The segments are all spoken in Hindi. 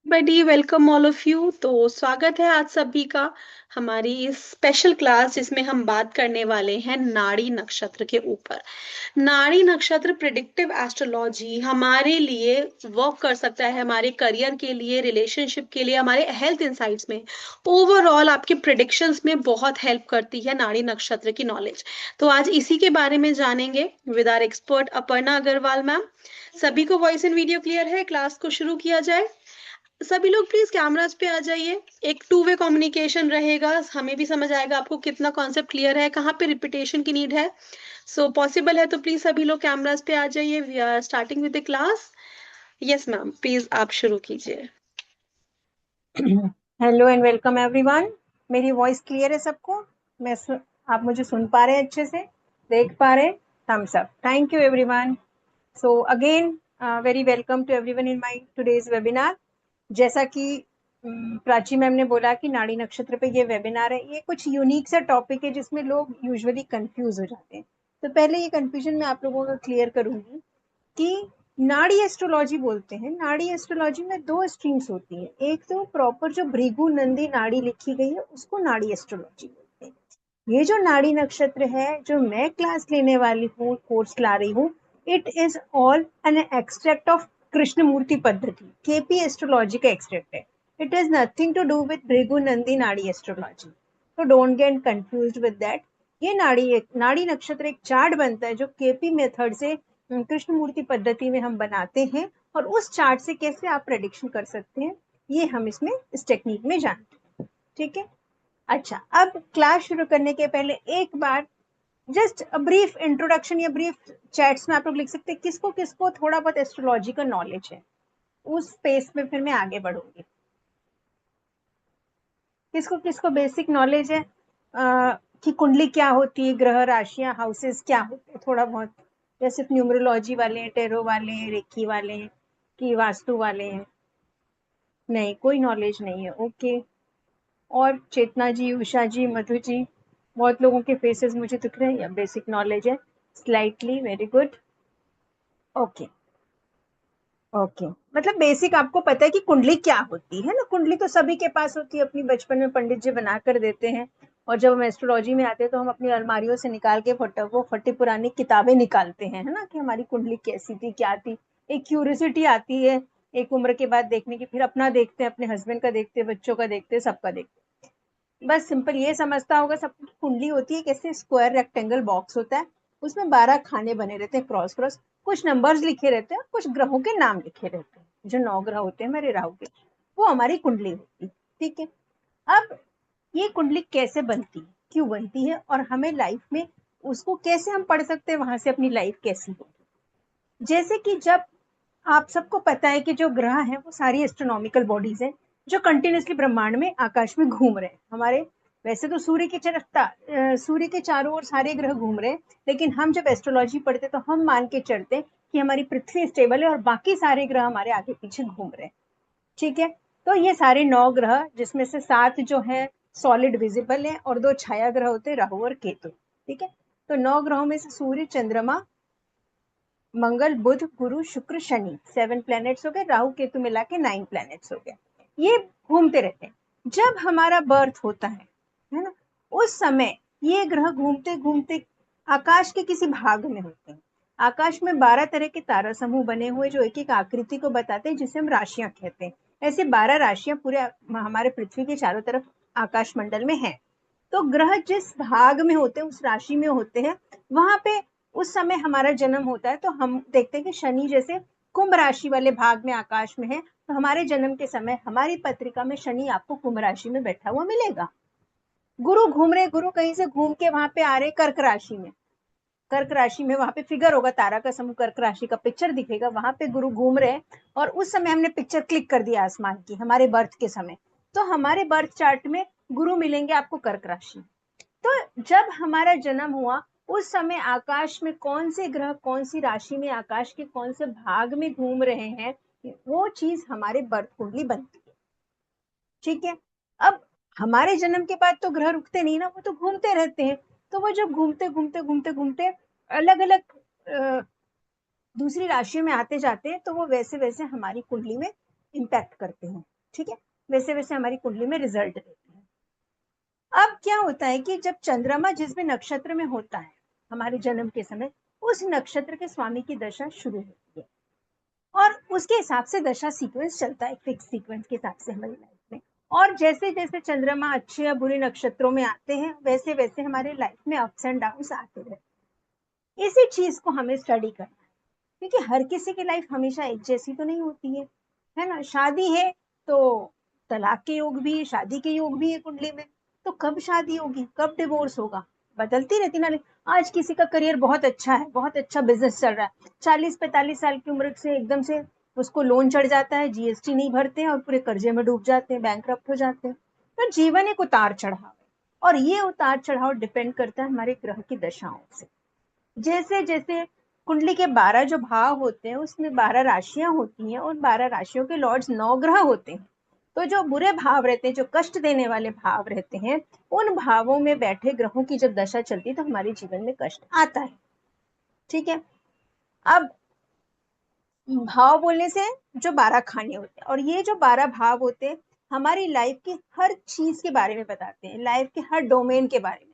Buddy welcome all of you. तो स्वागत है आज सभी का हमारी इस स्पेशल क्लास जिसमें हम बात करने वाले हैं नाड़ी नक्षत्र के ऊपर। नाड़ी नक्षत्र प्रिडिक्टिव एस्ट्रोलॉजी हमारे लिए वर्क कर सकता है, हमारे करियर के लिए, रिलेशनशिप के लिए, हमारे हेल्थ इंसाइट्स में, ओवरऑल आपके प्रिडिक्शंस में बहुत हेल्प करती है नाड़ी नक्षत्र की नॉलेज। तो आज इसी के बारे में जानेंगे with our expert Aparna Agarwal ma'am. सभी को वॉइस एंड वीडियो क्लियर है? क्लास को शुरू किया जाए। सभी लोग प्लीज कैमरास पे आ जाइए। एक टू वे कम्युनिकेशन रहेगा, हमें भी समझ आएगा आपको कितना कॉन्सेप्ट क्लियर है, कहाँ पे रिपीटेशन की नीड है। सो पॉसिबल है तो प्लीज सभी लोग कैमरास पे आ जाइए। We are starting with the class. Yes ma'am, please आप शुरू कीजिए। Hello and welcome everyone. मेरी वॉइस क्लियर है सबको? आप मुझे सुन पा रहे हैं, अच्छे से देख पा रहे हैं? Thumbs up. Thank you everyone. So again very welcome to everyone in my today's webinar. जैसा कि प्राची मैम ने बोला कि नाड़ी नक्षत्र पे ये वेबिनार है, ये कुछ यूनिक सा टॉपिक है जिसमें लोग यूजुअली कंफ्यूज हो जाते हैं। तो पहले ये कंफ्यूजन मैं आप लोगों को क्लियर करूंगी कि नाड़ी एस्ट्रोलॉजी बोलते हैं। नाड़ी एस्ट्रोलॉजी में दो स्ट्रीम्स होती है। एक तो प्रॉपर जो भृगु नंदी नाड़ी लिखी गई है उसको नाड़ी एस्ट्रोलॉजी बोलते हैं। ये जो नाड़ी नक्षत्र है जो मैं क्लास लेने वाली हूँ, कोर्स ला रही हूँ, it is all an extract of Krishnamurti Paddhati, KP astrology का एक्सट्रैक्ट है। It is nothing to do with Bhrigu Nandi Nadi astrology. तो don't get confuse with that. ये नाड़ी नक्षत्र एक चार्ट बनता है जो केपी मेथड से कृष्णमूर्ति पद्धति में हम बनाते हैं, और उस चार्ट से कैसे आप प्रेडिक्शन कर सकते हैं ये हम इसमें इस टेक्निक में जानते हैं। ठीक है। अच्छा, अब क्लास शुरू करने के पहले एक बार जस्ट ब्रीफ इंट्रोडक्शन या ब्रीफ चैट्स में आप लोग लिख सकते हैं किसको किसको थोड़ा बहुत एस्ट्रोलॉजी का नॉलेज है। उस स्पेस में फिर मैं आगे बढ़ूंगी। किसको किसको बेसिक नॉलेज है कि कुंडली क्या होती है, ग्रह राशियां हाउसेस क्या होते हैं, थोड़ा बहुत। या सिर्फ न्यूमरोलॉजी वाले हैं, टेरो वाले हैं, रेकी वाले हैं, कि वास्तु वाले हैं? नहीं, कोई नॉलेज नहीं है। ओके। और चेतना जी, उषा जी, मधु जी, बहुत लोगों के फेसेस मुझे दिख रहे हैं, या बेसिक नॉलेज है slightly. Very good. Okay. Okay, मतलब बेसिक आपको पता है कि कुंडली क्या होती है ना। कुंडली तो सभी के पास होती है, अपनी बचपन में पंडित जी बना कर देते हैं। और जब हम एस्ट्रोलॉजी में आते हैं तो हम अपनी अलमारियों से निकाल के वो फटी पुरानी किताबें निकालते हैं, है ना, कि हमारी कुंडली कैसी थी, क्या थी। एक क्यूरियोसिटी आती है एक उम्र के बाद देखने की, फिर अपना देखते हैं, अपने हस्बैंड का देखते हैं, बच्चों का देखते हैं, सबका देखते हैं। बस सिंपल ये समझता होगा सबकी कुंडली होती है कैसे, स्क्वायर रेक्टेंगल बॉक्स होता है, उसमें 12 खाने बने रहते हैं, क्रॉस क्रॉस, कुछ नंबर्स लिखे रहते हैं और कुछ ग्रहों के नाम लिखे रहते हैं। जो 9 ग्रह होते हैं हमारे राहु के, वो हमारी कुंडली होती है। ठीक है। अब ये कुंडली कैसे बनती है, क्यों बनती है, और हमें लाइफ में उसको कैसे हम पढ़ सकते हैं, वहां से अपनी लाइफ कैसी होगी। जैसे कि जब आप सबको पता है कि जो ग्रह हैं वो सारी एस्ट्रोनॉमिकल बॉडीज हैं जो कंटिन्यूसली ब्रह्मांड में आकाश में घूम रहे हैं हमारे। वैसे तो सूर्य के चारों ओर सारे ग्रह घूम रहे हैं, लेकिन हम जब एस्ट्रोलॉजी पढ़ते तो हम मान के चलते हैं कि हमारी पृथ्वी स्टेबल है और बाकी सारे ग्रह हमारे आगे पीछे घूम रहे हैं। ठीक है। तो ये सारे 9 ग्रह, जिसमें से 7 जो है सॉलिड विजिबल है और 2 छाया ग्रह होते हैं, राहु और केतु। ठीक है। तो 9 ग्रहों में से सूर्य, चंद्रमा, मंगल, बुध, गुरु, शुक्र, शनि, 7 प्लैनेट्स हो गए। राहु केतु मिला के 9 प्लैनेट्स हो गए। ये घूमते रहते हैं। जब हमारा बर्थ होता है ना, उस समय ये ग्रह घूमते घूमते आकाश के किसी भाग में होते हैं। आकाश में 12 तरह के तारा समूह बने हुए जो एक एक आकृति को बताते हैं, जिसे हम राशियां कहते हैं। ऐसे 12 राशियां पूरे हमारे पृथ्वी के चारों तरफ आकाश मंडल में है। तो ग्रह जिस भाग में होते हैं, उस राशि में होते हैं, वहां पे उस समय हमारा जन्म होता है। तो हम देखते हैं कि शनि जैसे कुंभ राशि वाले भाग में आकाश में है, तो हमारे जन्म के समय हमारी पत्रिका में शनि आपको कुंभ राशि में बैठा हुआ मिलेगा। गुरु घूम रहे, गुरु कहीं से घूम के वहां पे आ रहे कर्क राशि में। कर्क राशि में वहां पे फिगर होगा, तारा का समूह कर्क राशि का पिक्चर दिखेगा, वहां पे गुरु घूम रहे हैं। और उस समय हमने पिक्चर क्लिक कर दिया आसमान की हमारे बर्थ के समय, तो हमारे बर्थ चार्ट में गुरु मिलेंगे आपको कर्क राशि। तो जब हमारा जन्म हुआ उस समय आकाश में कौन से ग्रह कौन सी राशि में आकाश के कौन से भाग में घूम रहे हैं, वो चीज हमारे बर्थ कुंडली बनती है। ठीक है। अब हमारे जन्म के बाद तो ग्रह रुकते नहीं ना, वो तो घूमते रहते हैं। तो वो जब घूमते घूमते घूमते घूमते अलग अलग दूसरी राशियों में आते जाते हैं, तो वो वैसे वैसे हमारी कुंडली में इम्पैक्ट करते हैं। ठीक है, वैसे वैसे हमारी कुंडली में रिजल्ट देती है। अब क्या होता है कि जब चंद्रमा जिस भी नक्षत्र में होता है हमारे जन्म के समय, उस नक्षत्र के स्वामी की दशा शुरू होती है और उसके हिसाब से दशा सीक्वेंस चलता है, फिक्स सीक्वेंस के हिसाब से हमारी लाइफ में। और जैसे जैसे चंद्रमा अच्छे या बुरे नक्षत्रों में आते हैं वैसे वैसे हमारे लाइफ में अप्स एंड डाउन्स आते रहते हैं। इसी चीज को हमें स्टडी करना है, क्योंकि हर किसी की लाइफ हमेशा एक जैसी तो नहीं होती है ना। शादी है तो तलाक के योग भी है, शादी के योग भी है कुंडली में, तो कब शादी होगी कब डिवोर्स होगा, बदलती रहती ना। आज किसी का करियर बहुत अच्छा है, बहुत अच्छा बिजनेस चल रहा है, 40-45 साल की उम्र से एकदम से उसको लोन चढ़ जाता है, जीएसटी नहीं भरते हैं और पूरे कर्जे में डूब जाते हैं, बैंकरप्ट हो जाते हैं। तो जीवन एक उतार चढ़ाव है, और ये उतार चढ़ाव डिपेंड करता है हमारे ग्रह की दशाओं से। जैसे जैसे कुंडली के 12 जो भाव होते हैं उसमें 12 राशियां होती हैं, उन 12 राशियों के लॉर्ड्स 9 ग्रह होते हैं। तो जो बुरे भाव रहते हैं, जो कष्ट देने वाले भाव रहते हैं, उन भावों में बैठे ग्रहों की जब दशा चलती है तो हमारे जीवन में कष्ट आता है। ठीक है, अब भाव बोलने से जो 12 खाने होते हैं, और ये जो 12 भाव होते हैं हमारी लाइफ की हर चीज के बारे में बताते हैं, लाइफ के हर डोमेन के बारे में।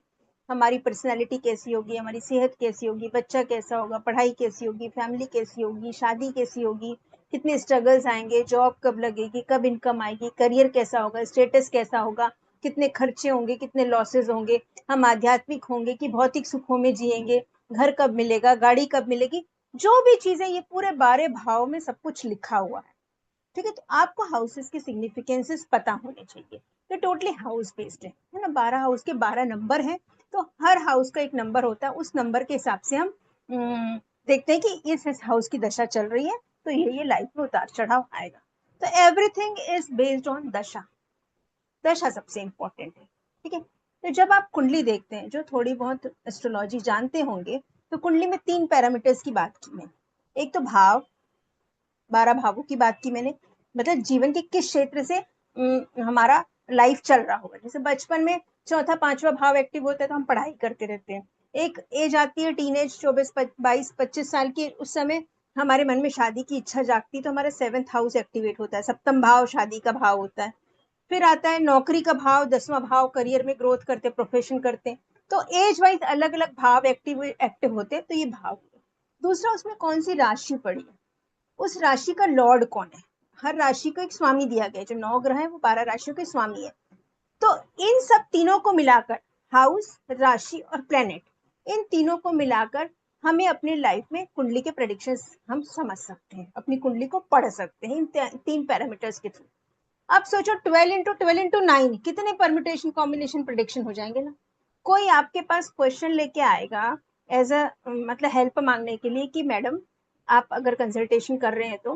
हमारी पर्सनैलिटी कैसी होगी, हमारी सेहत कैसी होगी, बच्चा कैसा होगा, पढ़ाई कैसी होगी, फैमिली कैसी होगी, शादी कैसी होगी, कितने स्ट्रगल्स आएंगे, जॉब कब लगेगी, कब इनकम आएगी, करियर कैसा होगा, स्टेटस कैसा होगा, कितने खर्चे होंगे, कितने लॉसेस होंगे, हम आध्यात्मिक होंगे कि भौतिक सुखों में जिएंगे, घर कब मिलेगा, गाड़ी कब मिलेगी, जो भी चीजें, ये पूरे 12 भाव में सब कुछ लिखा हुआ है। ठीक है, तो आपको हाउसेस के सिग्निफिकेंसेस पता होने चाहिए। तो टोटली हाउस बेस्ड है ना, 12 हाउस के 12 नंबर हैं, तो हर हाउस का एक नंबर होता है, उस नंबर के हिसाब से हम देखते हैं कि इस हाउस की दशा चल रही है तो ये लाइफ में उतार चढ़ाव आएगा। तो एवरीथिंग इज बेस्ड ऑन दशा, दशा सबसे इंपॉर्टेंट है। ठीक है, तो जब आप कुंडली देखते हैं, जो थोड़ी बहुत एस्ट्रोलॉजी जानते होंगे, तो कुंडली में 3 पैरामीटर्स की बात की मैंने। एक तो भाव, 12 भावों की बात की मैंने, मतलब जीवन के किस क्षेत्र से हमारा लाइफ चल रहा होगा। जैसे बचपन में चौथा पांचवा भाव एक्टिव होता है तो हम पढ़ाई करते रहते हैं। एक एज आती है टीनेज, 24-22-25 साल की, उस समय हमारे मन में शादी की इच्छा जागती है तो हमारा 7th हाउस एक्टिवेट होता है, सप्तम भाव शादी का भाव होता है। फिर आता है नौकरी का भाव, 10वां भाव, करियर में ग्रोथ करते, प्रोफेशन करते। तो एज वाइज अलग अलग भाव एक्टिव होते हैं, तो ये भाव। दूसरा, उसमें कौन सी राशि पड़ी है, उस राशि का लॉर्ड कौन है। हर राशि को एक स्वामी दिया गया है, जो 9 ग्रह है वो 12 राशियों के स्वामी है। तो इन सब तीनों को मिलाकर, हाउस, राशि और प्लेनेट, इन तीनों को मिलाकर हमें अपने लाइफ में कुंडली के प्रेडिक्शंस हम समझ सकते हैं, अपनी कुंडली को पढ़ सकते हैं इन 3 पैरामीटर्स के थ्रू। अब सोचो 12 into 9 कितने परम्यूटेशन कॉम्बिनेशन प्रेडिक्शन हो जाएंगे ना। कोई आपके पास क्वेश्चन लेके आएगा एज अ मतलब हेल्प मांगने के लिए कि मैडम, आप अगर कंसल्टेशन कर रहे हैं तो,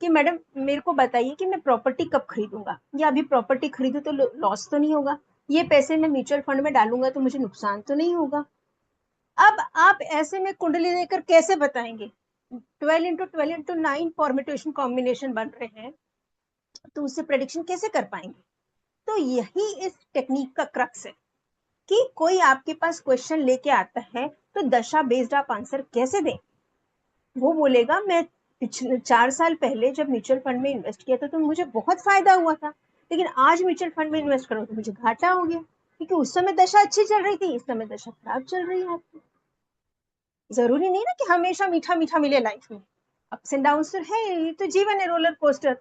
कि मैडम मेरे को बताइए कि मैं प्रॉपर्टी कब खरीदूंगा, या अभी प्रॉपर्टी खरीदूं तो लॉस तो नहीं होगा, ये पैसे मैं म्यूचुअल फंड में डालूंगा तो मुझे नुकसान तो नहीं होगा। अब आप ऐसे में कुंडली लेकर कैसे बताएंगे। 12 into 9 परम्यूटेशन कॉम्बिनेशन बन रहे हैं, तो उससे प्रेडिक्शन कैसे कर पाएंगे। तो यही इस टेक्निक का क्रक्स है कि कोई आपके पास क्वेश्चन लेके आता है तो दशा बेस्ड आप आंसर कैसे दें। वो बोलेगा मैं पिछले 4 साल पहले जब म्यूचुअल फंड में इन्वेस्ट किया था तो मुझे बहुत फायदा हुआ था, लेकिन आज म्यूचुअल फंड में इन्वेस्ट करो तो मुझे घाटा हो गया, क्योंकि उस समय दशा अच्छी चल रही थी, इस समय दशा खराब चल रही है आपकी। जरूरी नहीं ना कि हमेशा मीठा मीठा मिले लाइफ में, अप्स एंड डाउन तो है, ये तो जीवन है, रोलर कोस्टर।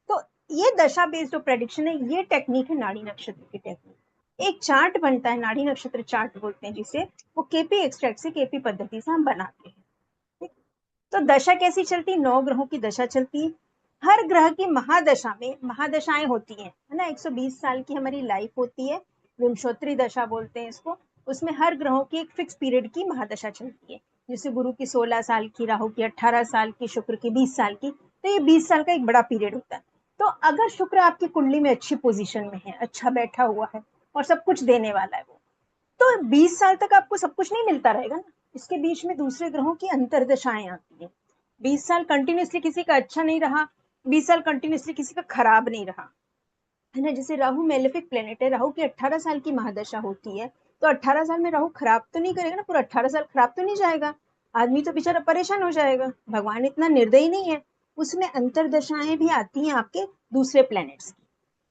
तो ये दशा बेस्ड जो प्रेडिक्शन है, ये टेक्निक है नाड़ी नक्षत्र की टेक्निक। एक चार्ट बनता है, नाड़ी नक्षत्र चार्ट बोलते हैं जिसे, वो केपी एक्सट्रैक्ट से, केपी पद्धति से हम बनाते हैं। ठीक? तो दशा कैसी चलती है, 9 ग्रहों की दशा चलती है। हर ग्रह की महादशा में, महादशाएं होती हैं, है ना, 120 साल की हमारी लाइफ होती है, विंशोत्तरी दशा बोलते हैं इसको। उसमें हर ग्रहों की एक फिक्स पीरियड की महादशा चलती है, जैसे गुरु की 16 साल की, राहु की 18 साल की, शुक्र की 20 साल की। तो ये 20 साल का एक बड़ा पीरियड होता है। तो अगर शुक्र आपकी कुंडली में अच्छी पोजीशन में है, अच्छा बैठा हुआ है और सब कुछ देने वाला है वो, तो 20 साल तक आपको सब कुछ नहीं मिलता रहेगा ना। इसके बीच में दूसरे ग्रहों की अंतरदशाएं आती है। 20 साल कंटिन्यूसली किसी का अच्छा नहीं रहा, 20 साल कंटिन्यूसली किसी का खराब नहीं रहा, है ना। जैसे राहु मेलेफिक प्लेनेट है, राहु की 18 साल की महादशा होती है, तो 18 साल में राहु खराब तो नहीं करेगा ना, पूरा 18 साल खराब तो नहीं जाएगा, आदमी तो बेचारा परेशान हो जाएगा। भगवान इतना निर्दयी नहीं है, उसमें अंतरदशाएं भी आती हैं आपके दूसरे प्लैनेट्स की।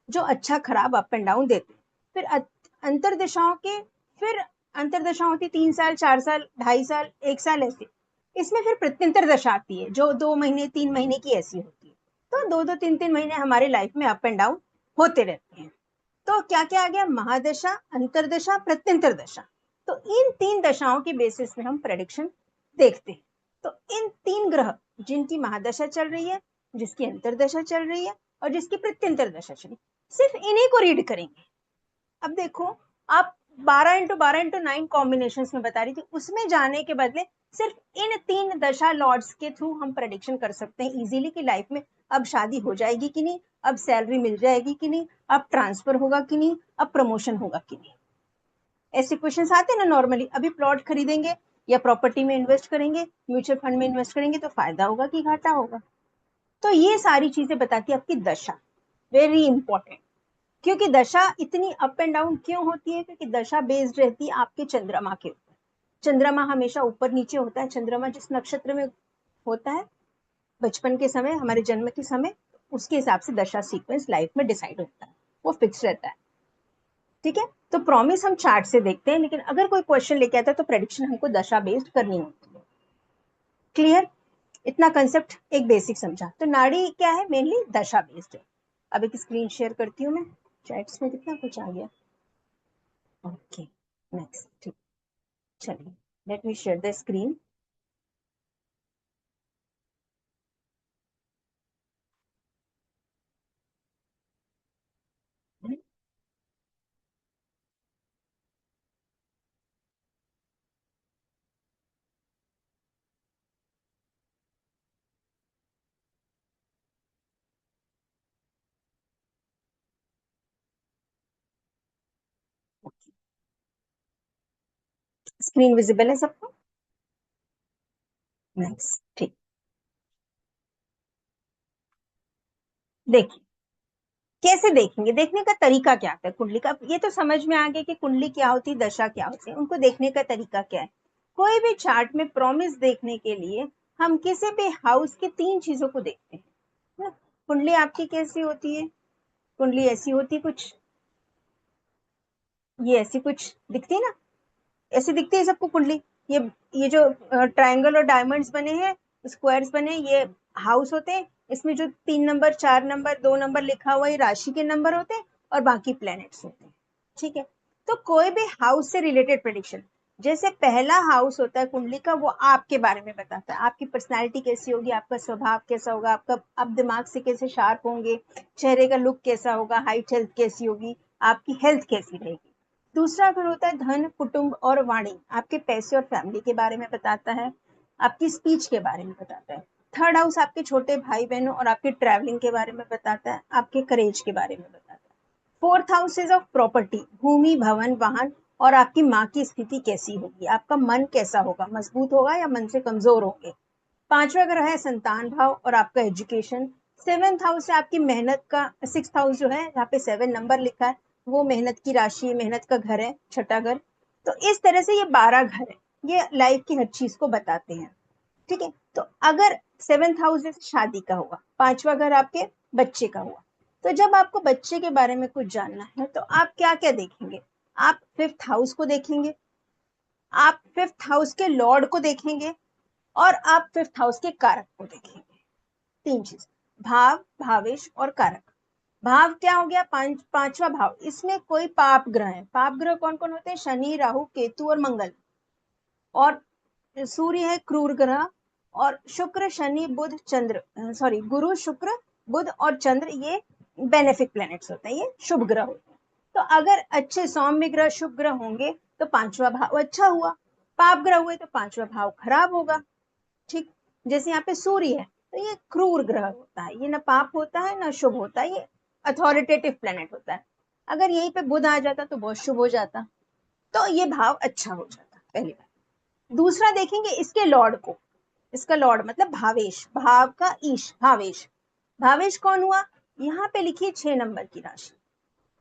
जो अच्छा खराब अप एंड डाउन देते हैं। फिर अंतरदशाओं के, फिर अंतरदशा होती 3 साल, 4 साल, 2.5 साल, 1 साल, ऐसे। इसमें फिर प्रत्यंतर दशा आती है जो 2 महीने 3 महीने की ऐसी होती है। तो 2-2 3-3 महीने हमारे लाइफ में अप एंड डाउन होते रहते हैं। तो क्या क्या आ गया, महादशा, अंतरदशा, प्रत्यंतर दशा। तो इन 3 दशाओं के बेसिस में हम प्रेडिक्शन देखते हैं। तो इन 3 ग्रह जिनकी महादशा चल रही है, जिसकी अंतरदशा चल रही है और जिसकी प्रत्यंतर दशा चल रही है, सिर्फ इन्हीं को रीड करेंगे। अब देखो, आप 12x12x9 कॉम्बिनेशन में बता रही थी, उसमें जाने के बदले सिर्फ इन 3 दशा लॉर्ड्स के थ्रू हम प्रेडिक्शन कर सकते हैं इजीली कि लाइफ में अब शादी हो जाएगी कि नहीं, अब सैलरी मिल जाएगी कि नहीं, अब ट्रांसफर होगा कि नहीं, अब प्रमोशन होगा कि नहीं। ऐसे क्वेश्चंस आते हैं ना नॉर्मली। अभी प्लॉट खरीदेंगे या प्रॉपर्टी में इन्वेस्ट करेंगे, म्यूचुअल फंड में इन्वेस्ट करेंगे, तो फायदा होगा कि घाटा होगा। तो ये सारी चीजें बताती है आपकी दशा, वेरी इंपॉर्टेंट। क्योंकि दशा इतनी अप एंड डाउन क्यों होती है, क्योंकि दशा बेस्ड रहती है आपके चंद्रमा के ऊपर। चंद्रमा हमेशा ऊपर नीचे होता है। चंद्रमा जिस नक्षत्र में होता है बचपन के समय, हमारे जन्म के समय, उसके हिसाब से दशा सीक्वेंस लाइफ में डिसाइड होता है, वो फिक्स रहता है। ठीक है, तो प्रॉमिस हम चार्ट से देखते हैं, लेकिन अगर कोई क्वेश्चन लेके आता है तो प्रेडिक्शन हमको दशा बेस्ड करनी होती है। क्लियर? इतना कंसेप्ट एक बेसिक समझा। तो नाड़ी क्या है, मेनली दशा बेस्ड है। अब एक स्क्रीन शेयर करती हूँ मैं, चैट्स में कितना कुछ आ गया। Okay, next. ठीक, चलिए, let me share the screen. Screen visible है सबको? नेक्स्ट। ठीक, देखिए कैसे देखेंगे, देखने का तरीका क्या होता है कुंडली का। ये तो समझ में आ गया कि कुंडली क्या होती है, दशा क्या होती है, उनको देखने का तरीका क्या है। कोई भी चार्ट में प्रॉमिस देखने के लिए हम किसी भी हाउस की 3 चीजों को देखते हैं ना। कुंडली आपकी कैसी होती है, कुंडली ऐसी होती है कुछ, ये ऐसी कुछ दिखती है ना, ऐसी दिखती है सबको कुंडली। ये ये जो ट्रायंगल और डायमंड्स बने हैं, स्क्वायर्स बने हैं, ये हाउस होते हैं। इसमें जो 3 नंबर, 4 नंबर, 2 नंबर लिखा हुआ है, राशि के नंबर होते हैं और बाकी प्लैनेट्स होते हैं। ठीक है, तो कोई भी हाउस से रिलेटेड प्रेडिक्शन, जैसे पहला हाउस होता है कुंडली का, वो आपके बारे में बताता है, आपकी पर्सनैलिटी कैसी होगी, आपका स्वभाव कैसा होगा, आपका आप दिमाग से कैसे शार्प होंगे, चेहरे का लुक कैसा होगा, हाइट हेल्थ कैसी होगी, आपकी हेल्थ कैसी रहेगी। दूसरा घर होता है धन, कुटुंब और वाणी, आपके पैसे और फैमिली के बारे में बताता है, आपकी स्पीच के बारे में बताता है। थर्ड हाउस आपके छोटे भाई बहनों और आपके ट्रैवलिंग के बारे में बताता है, आपके करेज के बारे में बताता है। Fourth house is of property, भूमि, भवन, वाहन, और आपकी माँ की स्थिति कैसी होगी, आपका मन कैसा होगा, मजबूत होगा या मन से कमजोर होंगे। पांचवा ग्रह है संतान भाव और आपका एजुकेशन। सेवेंथ हाउस है आपकी मेहनत का, सिक्स हाउस जो है यहाँ पे 7 नंबर लिखा है, वो मेहनत की राशि, मेहनत का घर है, छठा घर। तो इस तरह से ये 12 घर है, ये लाइफ की हर चीज को बताते हैं। ठीक है, तो अगर सेवेंथ हाउस जैसे शादी का हुआ, पांचवा घर आपके बच्चे का हुआ, तो जब आपको बच्चे के बारे में कुछ जानना है तो आप क्या क्या देखेंगे, आप फिफ्थ हाउस को देखेंगे, आप फिफ्थ हाउस के लॉर्ड को देखेंगे, और आप फिफ्थ हाउस के कारक को देखेंगे। 3 चीज, भाव, भावेश और कारक। भाव क्या हो गया, पांचवा भाव, इसमें कोई पाप ग्रह है। पाप ग्रह कौन कौन होते हैं, शनि, राहु, केतु और मंगल। और सूर्य है क्रूर ग्रह, और शुक्र, शनि, बुध, चंद्र, सॉरी, गुरु, शुक्र, बुध और चंद्र, ये बेनिफिक प्लैनेट्स होते हैं, ये शुभ ग्रह होते हैं। तो अगर अच्छे सौम्य ग्रह, शुभ ग्रह होंगे तो पांचवा भाव अच्छा हुआ, पाप ग्रह हुए तो पांचवा भाव खराब होगा। ठीक, जैसे यहाँ पे सूर्य है तो ये क्रूर ग्रह होता है, ये ना पाप होता है ना शुभ होता है, ये अथॉरिटेटिव प्लेनेट होता है। अगर यहीं पे बुध आ जाता तो बहुत शुभ हो जाता, तो ये भाव अच्छा हो जाता, पहली बात। दूसरा देखेंगे इसके लॉर्ड को, इसका लॉर्ड मतलब भावेश, भाव का ईश, भावेश। भावेश कौन हुआ, यहाँ पे लिखिए 6 नंबर की राशि।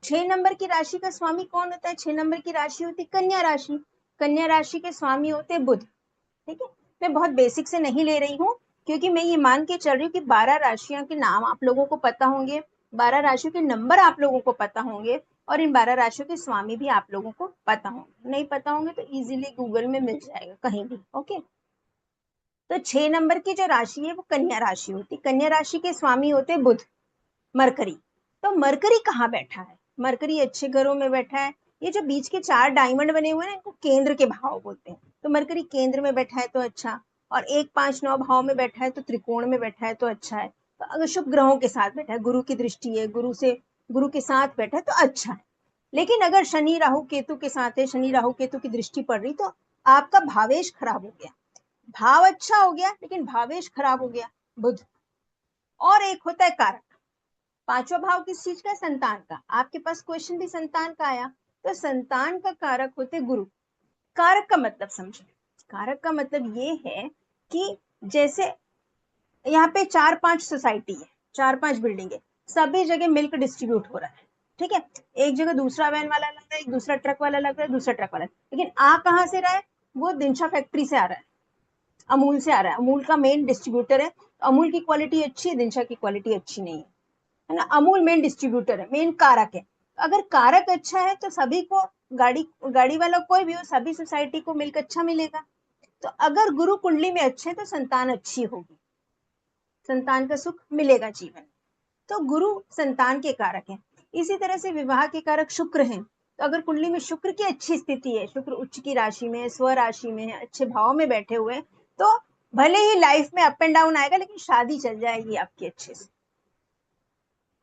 6 नंबर की राशि का स्वामी कौन होता है, 6 नंबर की राशि होती कन्या राशि। कन्या राशि के स्वामी होते हैं बुध। ठीक है, मैं बहुत बेसिक से नहीं ले रही हूँ, क्योंकि मैं ये मान के चल रही हूँ कि 12 राशियों के नाम आप लोगों को पता होंगे, 12 राशियों के नंबर आप लोगों को पता होंगे और इन 12 राशियों के स्वामी भी आप लोगों को पता होंगे। नहीं पता होंगे तो इजीली गूगल में मिल जाएगा कहीं भी। ओके, तो 6 नंबर की जो राशि है वो कन्या राशि होती है। कन्या राशि के स्वामी होते हैं बुध, मरकरी। तो मरकरी कहाँ बैठा है? मरकरी अच्छे घरों में बैठा है। ये जो बीच के 4 डायमंड बने हुए हैं ना, इनको केंद्र के भाव बोलते हैं। तो मरकरी केंद्र में बैठा है तो अच्छा, और 1 5 9 भाव में बैठा है तो त्रिकोण में बैठा है तो अच्छा है। तो अगर शुभ ग्रहों के साथ बैठा है, गुरु की दृष्टि है, गुरु के साथ बैठा है तो अच्छा है। लेकिन अगर शनि राहु केतु के साथ है, शनि राहु केतु की दृष्टि पड़ रही, तो आपका भावेश खराब हो गया। भाव अच्छा हो गया लेकिन भावेश खराब हो गया, बुध। और एक होता है कारक। 5वां भाव किस चीज का? संतान का। आपके पास क्वेश्चन भी संतान का आया, तो संतान का कारक होते गुरु। कारक का मतलब समझे। कारक का मतलब ये है कि जैसे यहाँ पे 4 5 सोसाइटी है, 4 5 बिल्डिंग है, सभी जगह मिल्क डिस्ट्रीब्यूट हो रहा है। ठीक है, एक जगह दूसरा वैन वाला लग रहा है, एक दूसरा ट्रक वाला लग रहा है, दूसरा ट्रक वाला, लेकिन आ कहाँ से रहा है? वो दिनशा फैक्ट्री से आ रहा है, अमूल से आ रहा है। अमूल का मेन डिस्ट्रीब्यूटर है। अमूल की क्वालिटी अच्छी है, दिनशा की क्वालिटी अच्छी नहीं है ना। अमूल मेन डिस्ट्रीब्यूटर है, मेन कारक है। अगर कारक अच्छा है तो सभी को, गाड़ी गाड़ी वाला कोई भी हो, सभी सोसाइटी को मिल्क अच्छा मिलेगा। तो अगर गुरु कुंडली में अच्छे हैं तो संतान अच्छी होगी, संतान का सुख मिलेगा जीवन। तो गुरु संतान के कारक हैं। इसी तरह से विवाह के कारक शुक्र हैं। तो अगर कुंडली में शुक्र की अच्छी स्थिति है, शुक्र उच्च की राशि में, स्व राशि में है, अच्छे भाव में बैठे हुए, तो भले ही लाइफ में अप एंड डाउन आएगा लेकिन शादी चल जाएगी आपकी अच्छे से।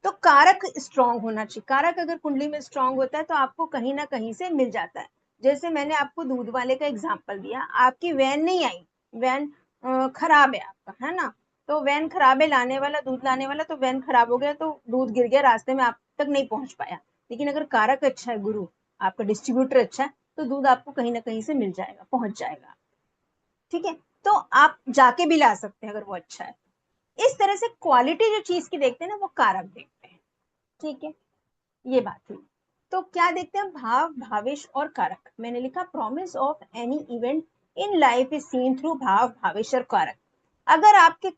तो कारक स्ट्रांग होना चाहिए। कारक अगर कुंडली में स्ट्रांग होता है तो आपको कहीं ना कहीं से मिल जाता है। जैसे मैंने आपको दूध वाले का एग्जांपल दिया, आपकी वैन नहीं आई, वैन खराब है आपका, है ना। तो वैन खराब है, लाने वाला, दूध लाने वाला, तो वैन खराब हो गया तो दूध गिर गया रास्ते में, आप तक नहीं पहुंच पाया। लेकिन अगर कारक अच्छा है, गुरु आपका डिस्ट्रीब्यूटर अच्छा है, तो दूध आपको कहीं ना कहीं से मिल जाएगा, पहुंच जाएगा। ठीक है, तो आप जाके भी ला सकते हैं अगर वो अच्छा है। इस तरह से क्वालिटी जो चीज की देखते हैं ना, वो कारक देखते हैं। ठीक है, ये बात हुई। तो क्या देखते हैं? भाव, भावेश और कारक। मैंने लिखा promise of any event in life is seen through भाव, भावेश और कारक। अगर आपके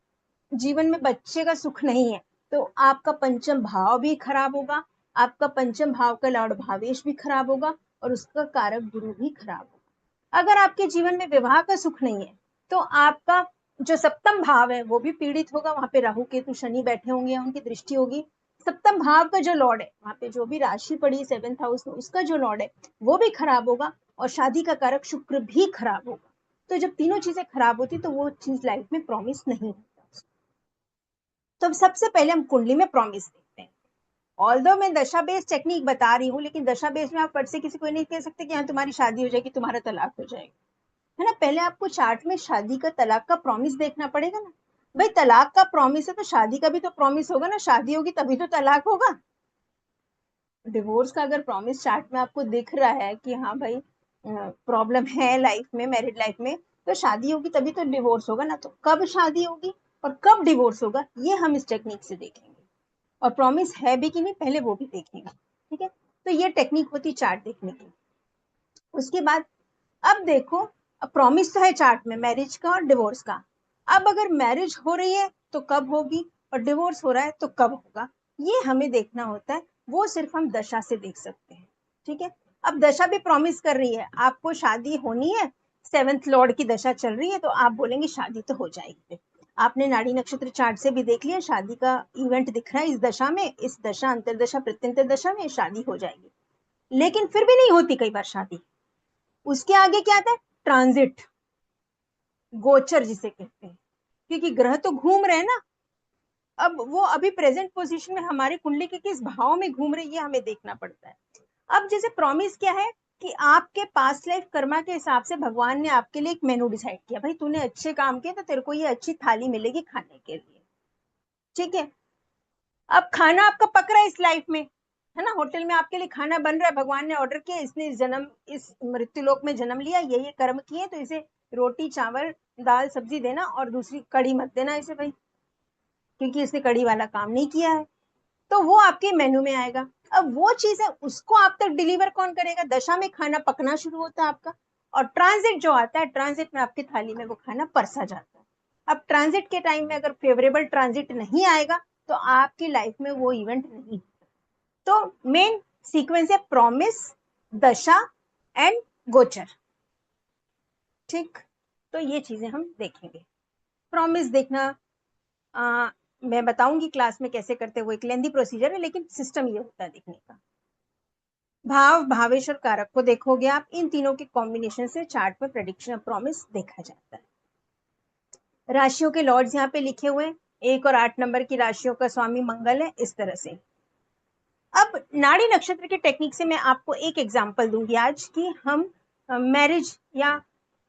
जीवन में बच्चे का सुख नहीं है तो आपका पंचम भाव भी खराब होगा, आपका पंचम भाव का लॉर्ड भावेश भी खराब होगा, और उसका कारक गुरु भी खराब होगा। अगर आपके जीवन में विवाह का सुख नहीं है तो आपका जो सप्तम भाव है वो भी पीड़ित होगा। वहां पे राहु केतु शनि बैठे होंगे, उनकी दृष्टि होगी। सप्तम भाव का जो लॉर्ड है, वहां पे जो भी राशि पड़ी 7th हाउस में, उसका जो लॉर्ड है वो भी खराब होगा, और शादी का कारक शुक्र भी खराब होगा। तो जब तीनों चीजें खराब होती तो वो चीज लाइफ में प्रॉमिस नहीं होता। तो अब सबसे पहले हम कुंडली में प्रॉमिस देखते हैं। ऑल्दो मैं दशा बेस्ड टेक्निक बता रही हूँ, लेकिन दशा बेस्ड में आप फट से किसी को नहीं कह सकते कि हाँ तुम्हारी शादी हो जाएगी, तुम्हारा तलाक हो जाएगा, है ना। पहले आपको चार्ट में शादी का, तलाक का प्रॉमिस देखना पड़ेगा ना। भाई तलाक का प्रॉमिस है तो शादी का भी तो प्रॉमिस होगा ना, शादी होगी तभी तो तलाक होगा। डिवोर्स का अगर प्रॉमिस चार्ट में आपको दिख रहा है कि हाँ भाई प्रॉब्लम है लाइफ में, मैरिड लाइफ में, तो शादी होगी तभी तो डिवोर्स होगा ना। तो कब शादी होगी और कब डिवोर्स होगा, ये हम इस टेक्निक से देखेंगे। और प्रॉमिस है भी कि नहीं पहले वो भी देखेंगे। ठीक है, तो ये टेक्निक होती चार्ट देखने की। उसके बाद अब देखो, प्रॉमिस तो है चार्ट में मैरिज का और डिवोर्स का। अब अगर मैरिज हो रही है तो कब होगी, और डिवोर्स हो रहा है तो कब होगा, ये हमें देखना होता है। वो सिर्फ हम दशा से देख सकते हैं। ठीक है, अब दशा भी प्रॉमिस कर रही है आपको शादी होनी है, 7th लॉर्ड की दशा चल रही है, तो आप बोलेंगे शादी तो हो जाएगी। आपने नाड़ी नक्षत्र चार्ट से भी देख लिया, शादी का इवेंट दिख रहा है इस दशा में, इस दशा अंतरदशा प्रत्यंतर दशा में शादी हो जाएगी। लेकिन फिर भी नहीं होती कई बार शादी। उसके आगे क्या आता है? ट्रांजिट, गोचर जिसे कहते हैं, क्योंकि ग्रह तो घूम रहे हैं ना। अब वो अभी प्रेजेंट पोजीशन में हमारी कुंडली के किस भाव में घूम रहे, ये हमें देखना पड़ता है। अब जैसे प्रॉमिस क्या है कि आपके पास्ट लाइफ कर्मा के हिसाब से भगवान ने आपके लिए एक मेनू डिसाइड किया, भाई तूने अच्छे काम किए तो तेरे को ये अच्छी थाली मिलेगी खाने के लिए। ठीक है, अब खाना आपका पक रहा है इस लाइफ में, है ना, होटल में आपके लिए खाना बन रहा है, भगवान ने ऑर्डर किया, इसने इस जन्म, इस मृत्यु लोक में जन्म लिया, ये कर्म किए, तो इसे रोटी चावल दाल सब्जी देना, और दूसरी कड़ी मत देना इसे भाई, क्योंकि इसने कड़ी वाला काम नहीं किया है। तो वो आपके मेनू में आएगा। अब वो चीज है, उसको आप तक डिलीवर कौन करेगा? दशा में खाना पकना शुरू होता है आपका, और ट्रांजिट जो आता है, ट्रांजिट में आपकी थाली में वो खाना परसा जाता है। अब ट्रांजिट के टाइम में अगर फेवरेबल ट्रांजिट नहीं आएगा तो आपकी लाइफ में वो इवेंट नहीं। तो मेन सीक्वेंस है प्रॉमिस, दशा एंड गोचर। ठीक, तो ये चीजें हम देखेंगे। प्रॉमिस देखना मैं बताऊंगी क्लास में कैसे करते हैं, वो एक लेंदी प्रोसीजर है, लेकिन सिस्टम ये होता है देखने का। भाव, भावेश और कारक को देखोगे आप, इन तीनों के कॉम्बिनेशन से चार्ट पर प्रेडिक्शन ऑफ प्रॉमिस देखा जाता है। राशियों के लॉर्ड्स यहाँ पे लिखे हुए हैं, 1 और 8 नंबर की राशियों का स्वामी मंगल है, इस तरह से। अब नाड़ी नक्षत्र के टेक्निक से मैं आपको एक एग्जांपल दूंगी आज कि हम मैरिज या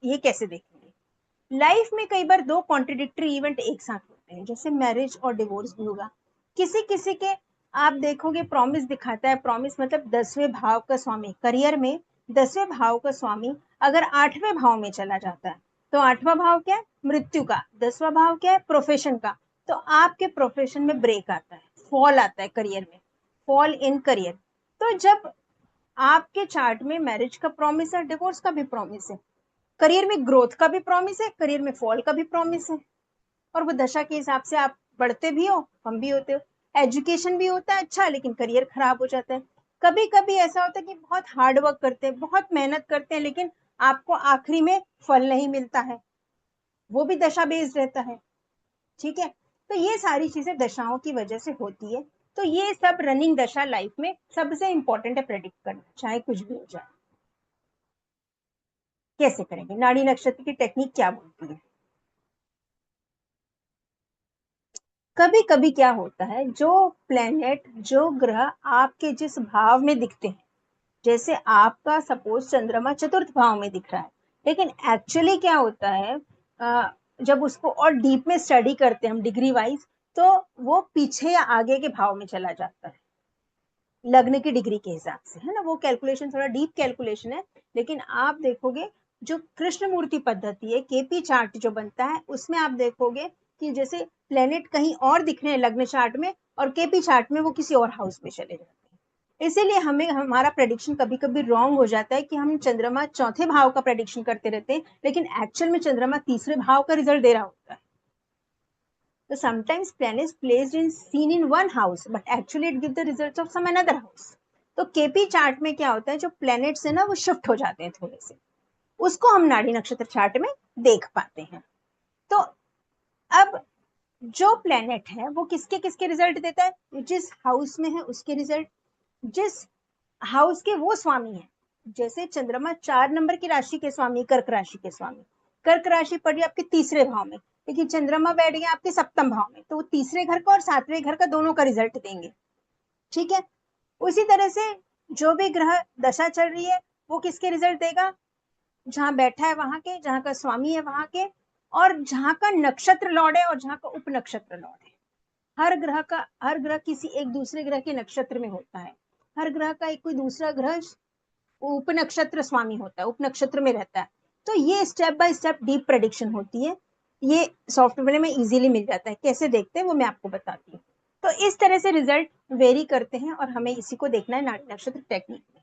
ये कैसे देखेंगे। लाइफ में कई बार दो कॉन्ट्रडिक्टरी इवेंट एक साथ होते हैं, जैसे मैरिज और डिवोर्स भी होगा। किसी किसी के आप देखोगे प्रॉमिस दिखाता है, प्रॉमिस मतलब 10वें भाव का स्वामी, करियर में 10वें भाव का स्वामी अगर 8वें भाव में चला जाता है, तो 8वां भाव क्या है, मृत्यु का। 10वां भाव क्या है, प्रोफेशन का। तो आपके प्रोफेशन में ब्रेक आता है, फॉल आता है करियर में, फॉल इन करियर। तो जब आपके चार्ट में मैरिज का प्रॉमिस है, डिवोर्स का भी प्रॉमिस है, करियर में ग्रोथ का भी प्रॉमिस है, करियर में फॉल का भी प्रॉमिस है, और वो दशा के हिसाब से आप बढ़ते भी हो, हम भी होते हो। एजुकेशन भी होता है अच्छा, लेकिन करियर खराब हो जाता है। कभी कभी ऐसा होता है कि बहुत हार्ड वर्क करते हैं, बहुत मेहनत करते हैं, लेकिन आपको आखिरी में फल नहीं मिलता है, वो भी दशा बेस्ड रहता है। ठीक है, तो ये सारी चीजें दशाओं की वजह से होती है। तो ये सब रनिंग दशा लाइफ में सबसे इंपॉर्टेंट है प्रेडिक्ट करना, चाहे कुछ भी हो जाए। कैसे करेंगे, नाड़ी नक्षत्र की टेक्निक क्या बोलती है। कभी कभी क्या होता है, जो प्लेनेट, जो ग्रह आपके जिस भाव में दिखते हैं, जैसे आपका सपोज चंद्रमा चतुर्थ भाव में दिख रहा है, लेकिन एक्चुअली क्या होता है, जब उसको और डीप में स्टडी करते हैं हम डिग्री वाइज, तो वो पीछे या आगे के भाव में चला जाता है, लग्न की डिग्री के हिसाब से, है ना। वो कैलकुलेशन थोड़ा डीप कैलकुलेशन है, लेकिन आप देखोगे जो कृष्णमूर्ति पद्धति है, केपी चार्ट जो बनता है, उसमें आप देखोगे कि जैसे प्लेनेट कहीं और दिख रहे हैं लग्न चार्ट में, और केपी चार्ट में वो किसी और हाउस में चले जाते हैं। इसीलिए हमें हमारा प्रेडिक्शन कभी कभी रॉन्ग हो जाता है कि हम चंद्रमा चौथे भाव का प्रेडिक्शन करते रहते हैं, लेकिन एक्चुअल में चंद्रमा तीसरे भाव का रिजल्ट दे रहा होता है। So sometimes planets placed in seen in one house, but actually it gives the results of some another house. तो केपी चार्ट में क्या होता है, जो प्लैनेट्स है ना वो शिफ्ट हो जाते हैं थोड़े से, उसको हम नाड़ी नक्षत्र चार्ट में देख पाते हैं। तो अब जो प्लैनेट है वो किसके किसके रिजल्ट देता है, जिस हाउस में है उसके रिजल्ट, जिस हाउस के वो स्वामी है। जैसे चंद्रमा 4 नंबर की राशि के स्वामी, कर्क राशि के स्वामी, कर्क राशि पड़ी आपके तीसरे भाव में, लेकिन चंद्रमा बैठ गया आपके सप्तम भाव में, तो वो तीसरे घर का और सातवें घर का दोनों का रिजल्ट देंगे। ठीक है, उसी तरह से जो भी ग्रह दशा चल रही है वो किसके रिजल्ट देगा, जहां बैठा है वहां के, जहां का स्वामी है वहां के, और जहां का नक्षत्र लॉर्ड है और जहां का उप नक्षत्र लॉर्ड है। हर ग्रह किसी एक दूसरे ग्रह के नक्षत्र में होता है, हर ग्रह का एक कोई दूसरा ग्रह उप नक्षत्र स्वामी होता है, उप नक्षत्र में रहता है। तो ये step by step deep prediction होती है, ये सॉफ्टवेयर में इजीली मिल जाता है। कैसे देखते हैं वो मैं आपको बताती हूँ। तो इस तरह से रिजल्ट वेरी करते हैं, और हमें इसी को देखना है नाड़ी नक्षत्र टेक्निक में।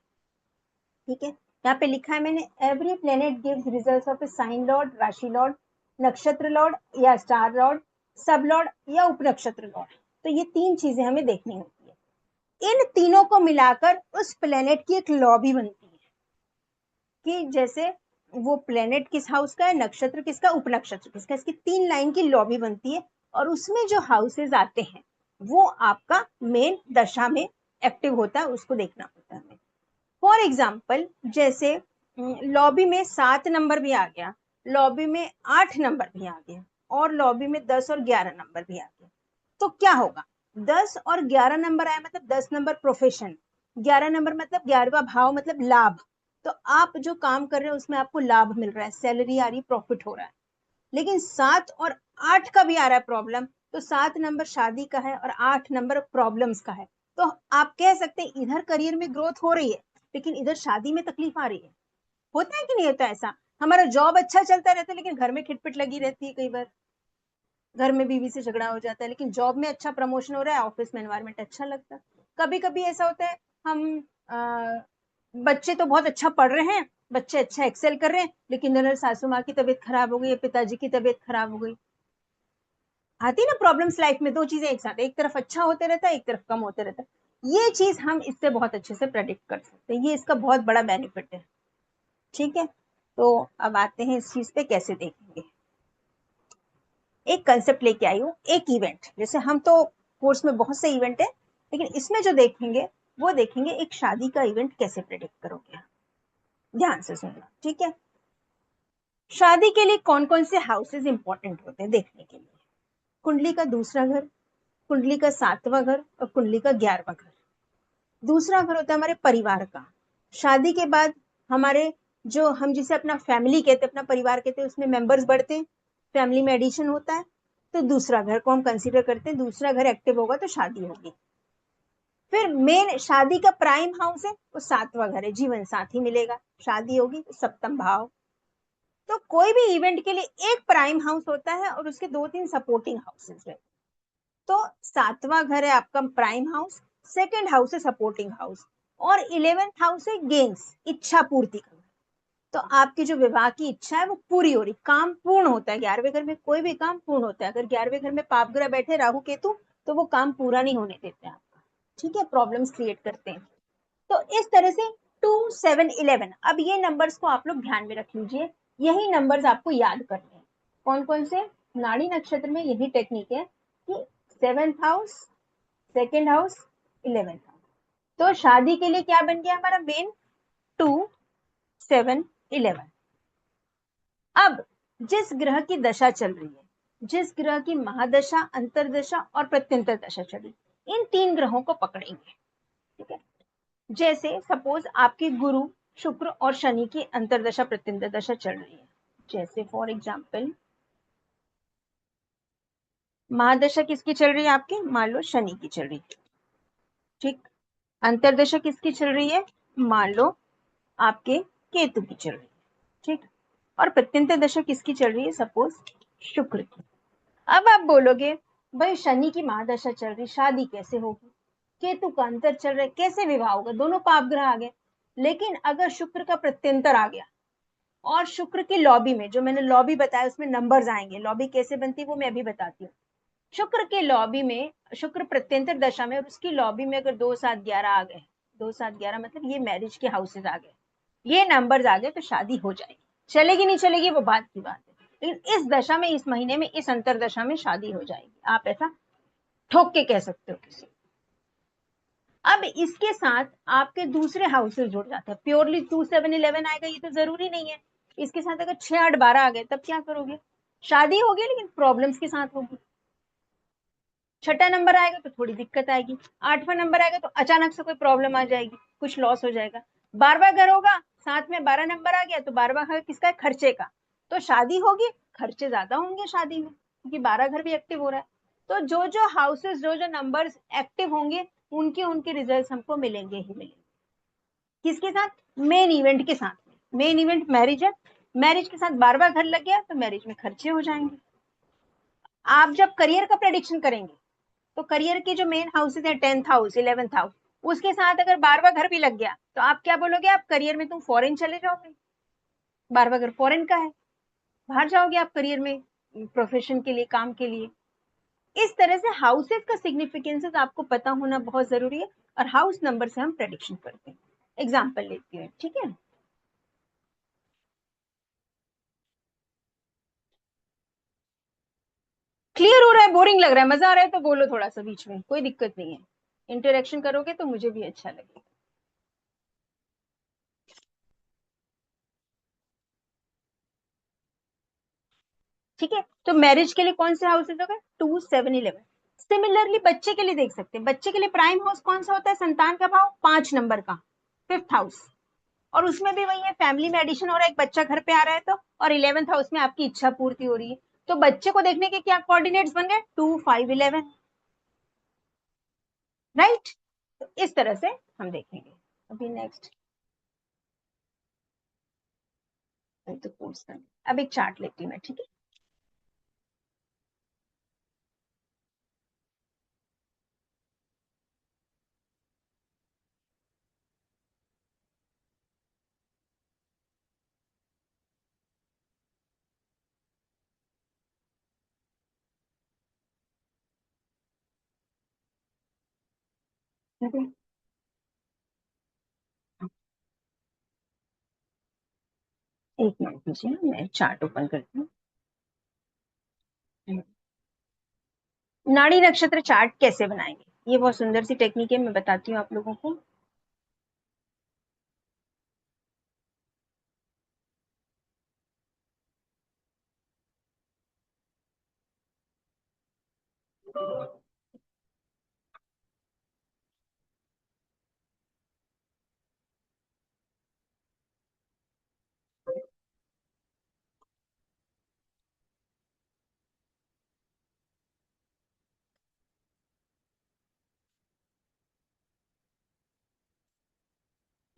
ठीक है, यहाँ पे लिखा है मैंने, every planet gives results of a sign lord, राशि लॉर्ड, नक्षत्र लॉर्ड या स्टार लॉर्ड, सब लॉर्ड या उप नक्षत्र लॉर्ड। तो ये तीन चीजें हमें देखनी होती है। इन तीनों को मिलाकर उस प्लेनेट की एक लॉबी बनती है, कि जैसे वो प्लेनेट किस हाउस का है, नक्षत्र किसका, उपनक्षत्र किसका, इसकी 3 लाइन की लॉबी बनती है, और उसमें जो हाउसेज आते हैं वो आपका मेन दशा में एक्टिव होता है, उसको देखना होता है हमें। फॉर एग्जाम्पल, जैसे लॉबी में 7 नंबर भी आ गया, लॉबी में 8 नंबर भी आ गया, और लॉबी में 10 और 11 नंबर भी आ गया, तो क्या होगा, 10 और 11 नंबर आया मतलब 10 नंबर प्रोफेशन, 11 नंबर मतलब 11वां भाव मतलब लाभ। तो आप जो काम कर रहे हैं उसमें आपको लाभ मिल रहा है, सैलरी आ रही, प्रॉफिट हो रहा है। लेकिन 7 और 8 का भी आ रहा है प्रॉब्लम, तो 7 नंबर शादी का है और 8 नंबर प्रॉब्लम्स का है। तो आप कह सकते हैं इधर करियर में ग्रोथ हो रही है, लेकिन इधर शादी में तकलीफ आ रही है। होता है कि नहीं होता ऐसा, हमारा जॉब अच्छा चलता रहता है लेकिन घर में खिटपिट लगी रहती है, कई बार घर में बीवी से झगड़ा हो जाता है, लेकिन जॉब में अच्छा प्रमोशन हो रहा है, ऑफिस में एनवायरमेंट अच्छा लगता है। कभी कभी ऐसा होता है, हम बच्चे तो बहुत अच्छा पढ़ रहे हैं, बच्चे अच्छा एक्सेल कर रहे हैं, लेकिन इधर सासू माँ की तबीयत खराब हो गई, पिताजी की तबीयत खराब हो गई। आती है ना प्रॉब्लम्स लाइफ में, दो चीजें एक साथ, एक तरफ अच्छा होते रहता है, एक तरफ कम होते रहता है। ये चीज हम इससे बहुत अच्छे से प्रेडिक्ट कर सकते हैं, ये इसका बहुत बड़ा बेनिफिट है। ठीक है, तो अब आते हैं इस चीज पे कैसे देखेंगे। एक कंसेप्ट लेके आई हूँ, एक इवेंट, जैसे हम तो कोर्स में बहुत से इवेंट है, लेकिन इसमें जो देखेंगे वो देखेंगे एक शादी का इवेंट कैसे प्रेडिक्ट करोगे। ध्यान से सुनना, ठीक है। शादी के लिए कौन कौन से हाउसेस इंपॉर्टेंट होते हैं देखने के लिए। कुंडली का दूसरा घर, कुंडली का 7वां घर और कुंडली का 11वां घर। दूसरा घर होता है हमारे परिवार का। शादी के बाद हमारे, जो हम जिसे अपना फैमिली कहते हैं, अपना परिवार कहते हैं, उसमें मेंबर्स बढ़ते हैं, फैमिली में एडिशन होता है, तो दूसरा घर को हम कंसीडर करते हैं। दूसरा घर एक्टिव होगा तो शादी होगी। फिर मेन शादी का प्राइम हाउस है वो 7वां घर है, जीवन साथी मिलेगा, शादी होगी तो सप्तम भाव। तो कोई भी इवेंट के लिए एक प्राइम हाउस होता है और उसके 2-3 सपोर्टिंग हाउसेस है। तो 7वां घर है आपका प्राइम हाउस, सेकेंड हाउस है सपोर्टिंग हाउस, और 11th हाउस है गेम्स, इच्छा पूर्ति का। तो आपकी जो विवाह की इच्छा है वो पूरी हो रही, काम पूर्ण होता है। 11वें घर में कोई भी काम पूर्ण होता है। अगर 11वें घर में पाप ग्रह बैठे राहु केतु, तो वो काम पूरा नहीं होने देते हैं आपका, ठीक है, प्रॉब्लम्स क्रिएट करते हैं। तो इस तरह से 2, 7, 11, अब ये नंबर्स को आप लोग ध्यान में रख लीजिए, यही नंबर्स आपको याद करने हैं। कौन कौन से, नाड़ी नक्षत्र में यही टेक्निक है कि 7th house, second house, 11th house. तो शादी के लिए क्या बन गया हमारा मेन, 2, 7, 11। अब जिस ग्रह की दशा चल रही है, जिस ग्रह की महादशा, अंतरदशा और प्रत्यंतर दशा चली, इन 3 ग्रहों को पकड़ेंगे। ठीक है, जैसे सपोज आपके गुरु, शुक्र और शनि की अंतरदशा प्रत्यंतर दशा चल रही है। जैसे फॉर एग्जाम्पल महादशा किसकी चल रही है आपकी, मान लो शनि की चल रही है, ठीक। अंतरदशा किसकी चल रही है, मान लो आपके केतु की चल रही है, ठीक। और प्रत्यंतर दशा किसकी चल रही है, सपोज शुक्र की। अब आप बोलोगे भाई शनि की महादशा चल रही, शादी कैसे होगी, केतु का अंतर चल रहा है, कैसे विवाह होगा, दोनों पाप ग्रह आ गए। लेकिन अगर शुक्र का प्रत्यंतर आ गया और शुक्र की लॉबी में, जो मैंने लॉबी बताया उसमें नंबर्स आएंगे, लॉबी कैसे बनती है वो मैं अभी बताती हूँ। शुक्र के लॉबी में, शुक्र प्रत्यंतर दशा में और उसकी लॉबी में अगर 2, 7, 11 आ गए, 2, 7, 11 मतलब ये मैरिज के हाउसेज आ गए, ये नंबर्स आ गए, तो शादी हो जाएगी। चलेगी नहीं चलेगी वो बात की बात है, लेकिन इस दशा में, इस महीने में, इस अंतर दशा में शादी हो जाएगी, आप ऐसा ठोक के कह सकते हो किसी। अब इसके साथ आपके दूसरे हाउसेस जुड़ जाते हैं, प्योरली 2, 7, 11 आएगा ये तो जरूरी नहीं है। इसके साथ अगर 6, 8, 12 आ गए तब क्या करोगे, शादी होगी लेकिन प्रॉब्लम्स के साथ होगी। छठा नंबर आएगा तो थोड़ी दिक्कत आएगी, 8वां नंबर आएगा तो अचानक से कोई प्रॉब्लम आ जाएगी, कुछ लॉस हो जाएगा। 12वां घर होगा, साथ में 12 नंबर आ गया तो 12वां घर किसका है, खर्चे का। तो शादी होगी, खर्चे ज्यादा होंगे शादी में, क्योंकि 12 घर भी एक्टिव हो रहा है। तो जो जो हाउसेस, जो जो नंबर्स एक्टिव होंगे, उनके उनके रिजल्ट हमको मिलेंगे ही मिलेंगे। किसके साथ, मेन इवेंट के साथ। मेन इवेंट मैरिज है, मैरिज के साथ 12वां घर लग गया तो मैरिज में खर्चे हो जाएंगे। आप जब करियर का प्रेडिक्शन करेंगे तो करियर के जो मेन हाउसेज है, 10th हाउस, 11th हाउस, उसके साथ अगर 12वां घर भी लग गया तो आप क्या बोलोगे, आप करियर में तुम फॉरेन चले जाओगे, 12वां घर फॉरेन का है, बाहर जाओगे आप करियर में, प्रोफेशन के लिए, काम के लिए। इस तरह से हाउसेस का सिग्निफिकेंसेस आपको पता होना बहुत जरूरी है, और हाउस नंबर से हम प्रेडिक्शन करते हैं। एग्जाम्पल लेती हूँ, ठीक है। क्लियर हो रहा है, बोरिंग लग रहा है, मजा आ रहा है तो बोलो थोड़ा सा बीच में, कोई दिक्कत नहीं है, इंटरेक्शन करोगे तो मुझे भी अच्छा लगेगा। ठीक है, तो मैरिज के लिए कौन से हाउसेज होगा, 2, 7, 11। सिमिलरली बच्चे के लिए देख सकते हैं, बच्चे के लिए प्राइम हाउस कौन सा होता है, संतान का भाव 5 नंबर का, 5th हाउस। और उसमें भी वही है, फैमिली में एडिशन हो रहा है, एक बच्चा घर पे आ रहा है तो, और 11th हाउस में आपकी इच्छा पूर्ति हो रही है। तो बच्चे को देखने के क्या कोऑर्डिनेट्स बन गए, 2, 5, 11, राइट। तो इस तरह से हम देखेंगे। अभी नेक्स्ट, तो कोर्स अब एक चार्ट लेती हूँ मैं, ठीक है। एक मिनट दीजिए, मैं चार्ट ओपन करती हूँ। नाड़ी नक्षत्र चार्ट कैसे बनाएंगे, ये बहुत सुंदर सी टेक्निक है, मैं बताती हूँ आप लोगों को।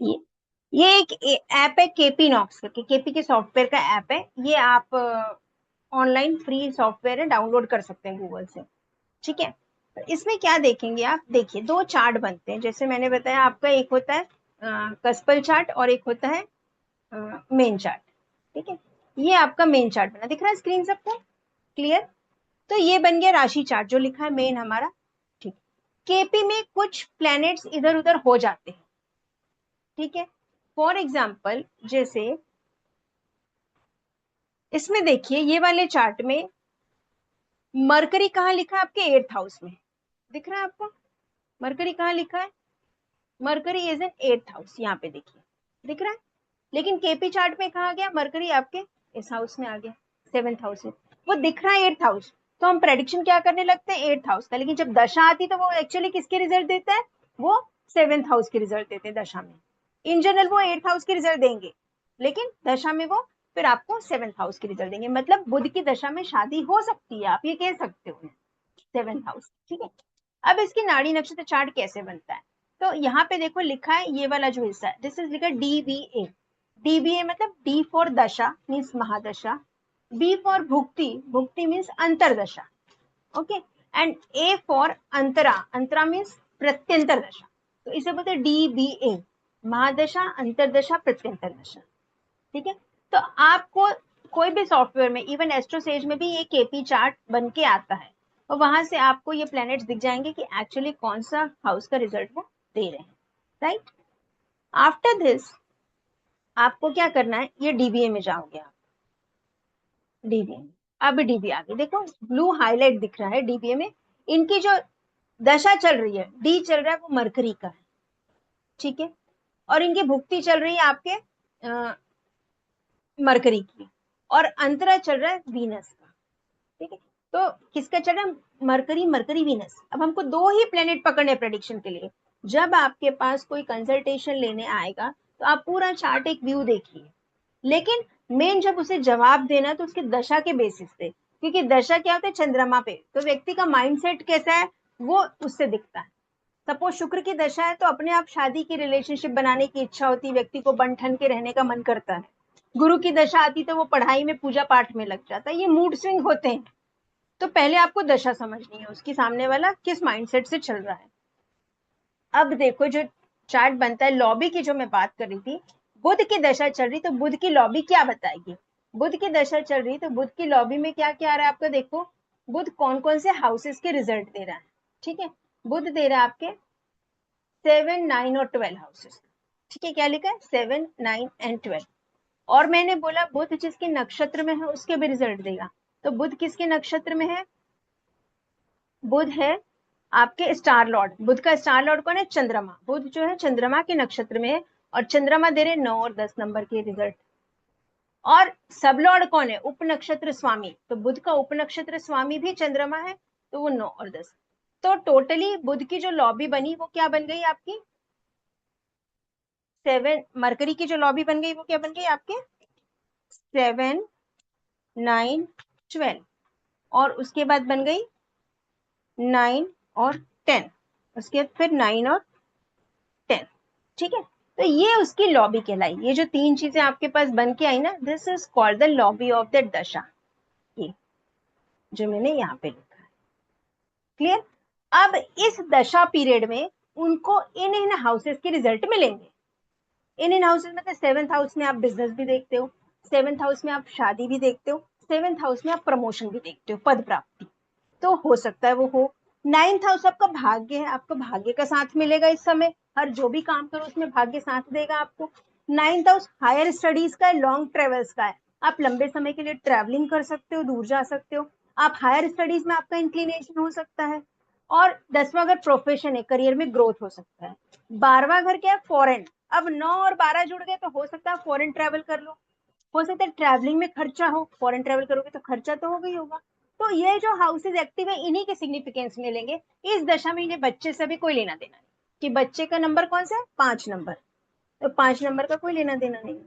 ये ये एक ऐप है केपी नॉक्स करके, केपी के सॉफ्टवेयर का ऐप है ये। आप ऑनलाइन फ्री सॉफ्टवेयर है, डाउनलोड कर सकते हैं गूगल से। ठीक है, तो इसमें क्या देखेंगे आप, देखिए दो चार्ट बनते हैं, जैसे मैंने बताया आपका, एक होता है कस्पल चार्ट और एक होता है मेन चार्ट। ठीक है, ये आपका मेन चार्ट बना, दिख रहा है स्क्रीन सबको क्लियर? तो ये बन गया राशि चार्ट जो लिखा है मेन हमारा। ठीक, केपी में कुछ प्लैनेट्स इधर उधर हो जाते हैं। ठीक है, फॉर एग्जाम्पल जैसे इसमें देखिए ये वाले चार्ट में मरकरी कहाँ लिखा है आपके 8th हाउस में, दिख रहा है आपको? मरकरी कहाँ लिखा है? Mercury is in 8th house, यहाँ पे देखिए दिख रहा है। लेकिन केपी चार्ट में कहा गया, मरकरी आपके इस हाउस में आ गया, 7th हाउस में। वो दिख रहा है 8th हाउस, तो हम प्रेडिक्शन क्या करने लगते हैं 8th हाउस का, लेकिन जब दशा आती तो वो एक्चुअली किसके रिजल्ट देता है? वो 7th हाउस के रिजल्ट देते हैं दशा में। इन जनरल वो 8th हाउस के रिजल्ट देंगे, लेकिन दशा में वो फिर आपको 7th हाउस के रिजल्ट देंगे। मतलब बुध की दशा में शादी हो सकती है, आप ये कह सकते हो 7th हाउस। ठीक है, अब इसकी नाड़ी नक्षत्र चार्ट कैसे बनता है, तो यहाँ पे देखो लिखा है ये वाला जो हिस्सा है, दिस इज लिखा डीबीए। डीबीए मतलब D for dasha means mahadasha, B for bhukti, bhukti means antardasha, okay, and A for antara, antara means pratyantar dasha. तो इसे बोलते हैं डीबीए, महादशा, अंतरदशा, प्रत्यंतर दशा। ठीक है, तो आपको कोई भी सॉफ्टवेयर में, इवन एस्ट्रोसेज में भी ये केपी चार्ट बन के आता है, और वहां से आपको ये प्लैनेट्स दिख जाएंगे कि एक्चुअली कौन सा हाउस का रिजल्ट वो दे रहे हैं। राइट, आफ्टर दिस आपको क्या करना है, ये डीबीए में जाओगे आप, डीबीए में, अब डीबीए आगे देखो ब्लू हाईलाइट दिख रहा है डीबीए में, इनकी जो दशा चल रही है, डी चल रहा है वो मरकरी का है। ठीक है, और इनकी भुक्ति चल रही है आपके मरकरी की, और अंतरा चल रहा है वीनस का। ठीक है, तो किसका चल रहा है? Mercury, mercury Venus. अब हमको दो ही प्लेनेट पकड़ने प्रेडिक्शन के लिए। जब आपके पास कोई कंसल्टेशन लेने आएगा तो आप पूरा चार्ट एक व्यू देखिए, लेकिन मेन जब उसे जवाब देना तो उसके दशा के बेसिस पे, क्योंकि दशा क्या होता है चंद्रमा पे, तो व्यक्ति का माइंडसेट कैसा है वो उससे दिखता है। सपोज शुक्र की दशा है तो अपने आप शादी की रिलेशनशिप बनाने की इच्छा होती है, व्यक्ति को बन ठन के रहने का मन करता है। गुरु की दशा आती तो वो पढ़ाई में पूजा पाठ में लग जाता है, ये मूड स्विंग होते हैं। तो पहले आपको दशा समझनी है उसकी, सामने वाला किस माइंडसेट से चल रहा है। अब देखो जो चार्ट बनता है, लॉबी की जो मैं बात कर रही थी, बुध की दशा चल रही तो बुध की लॉबी क्या बताएगी? बुध की दशा चल रही तो बुध की लॉबी में क्या क्या आ रहा है आपका, देखो बुध कौन कौन से हाउसेस के रिजल्ट दे रहा है। ठीक है, बुध दे रहा है आपके 7, 9 और 12 हाउसेस। ठीक है, क्या लिखा है 7, 9 एंड 12। और मैंने बोला बुध जिसके नक्षत्र में है उसके भी रिजल्ट देगा, तो बुध किसके नक्षत्र में है? बुध है आपके स्टार लॉर्ड, बुध का स्टार लॉर्ड कौन है? चंद्रमा। बुध जो है चंद्रमा के नक्षत्र में है, और चंद्रमा दे रहे 9 और 10 नंबर के रिजल्ट। और सब लॉर्ड कौन है? उप नक्षत्र स्वामी, तो बुध का उप नक्षत्र स्वामी भी चंद्रमा है, तो वो 9 और 10। तो टोटली बुध की जो लॉबी बनी वो क्या बन गई आपकी? 7, मरकरी की जो लॉबी बन गई वो क्या बन गई आपके? 7, 9, 12, और उसके बाद बन गई 9 और 10, उसके बाद फिर 9 और 10। ठीक है, तो ये उसकी लॉबी कहलाई। ये जो तीन चीजें आपके पास बन के आई ना, this is called the lobby of the दशा, ये जो मैंने यहाँ पे लिखा है। क्लियर? अब इस दशा पीरियड में उनको इन इन हाउसेस के रिजल्ट मिलेंगे। इन हाउसेस मतलब 7th हाउस में आप बिजनेस भी देखते हो, 7th हाउस में आप शादी भी देखते हो, 7th हाउस में आप प्रमोशन भी देखते हो, पद प्राप्ति। तो हो सकता है वो हो, नाइन्थ हाउस आपका भाग्य है, आपको भाग्य का साथ मिलेगा इस समय, हर जो भी काम करो उसमें भाग्य साथ देगा आपको। नाइन्थ हाउस हायर स्टडीज का है, लॉन्ग ट्रेवल्स का है, आप लंबे समय के लिए ट्रैवलिंग कर सकते हो, दूर जा सकते हो, आप हायर स्टडीज में आपका इंक्लिनेशन हो सकता है। और 10वां घर प्रोफेशन है, करियर में ग्रोथ हो सकता है। 12वां घर क्या है, फॉरेन। अब 9 और 12 जुड़ गए तो हो सकता है फॉरेन ट्रैवल कर लो, हो सकता है ट्रैवलिंग में खर्चा हो, फॉरेन ट्रैवल करोगे तो खर्चा तो होगा ही होगा। तो ये जो हाउसेज एक्टिव है इन्हीं के सिग्निफिकेंस मिलेंगे। इस दशा में इन्हें बच्चे से भी कोई लेना देना नहीं, कि बच्चे का नंबर कौन सा है, 5 नंबर, तो 5 नंबर का कोई लेना देना नहीं।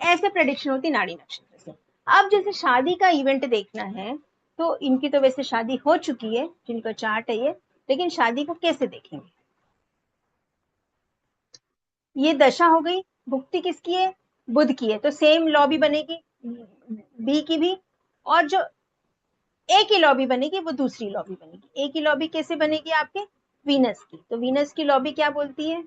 ऐसे प्रेडिक्शन होती नाड़ी नक्षत्र से। अब जैसे शादी का इवेंट देखना है, तो इनकी तो वैसे शादी हो चुकी है जिनका चार्ट है ये, लेकिन शादी को कैसे देखेंगे। ये दशा हो गई, भुक्ति किसकी है, बुध की है, तो सेम लॉबी बनेगी बी की भी। और जो ए की लॉबी बनेगी वो दूसरी लॉबी बनेगी। ए की लॉबी कैसे बनेगी आपके, वीनस की, तो वीनस की लॉबी क्या बोलती है,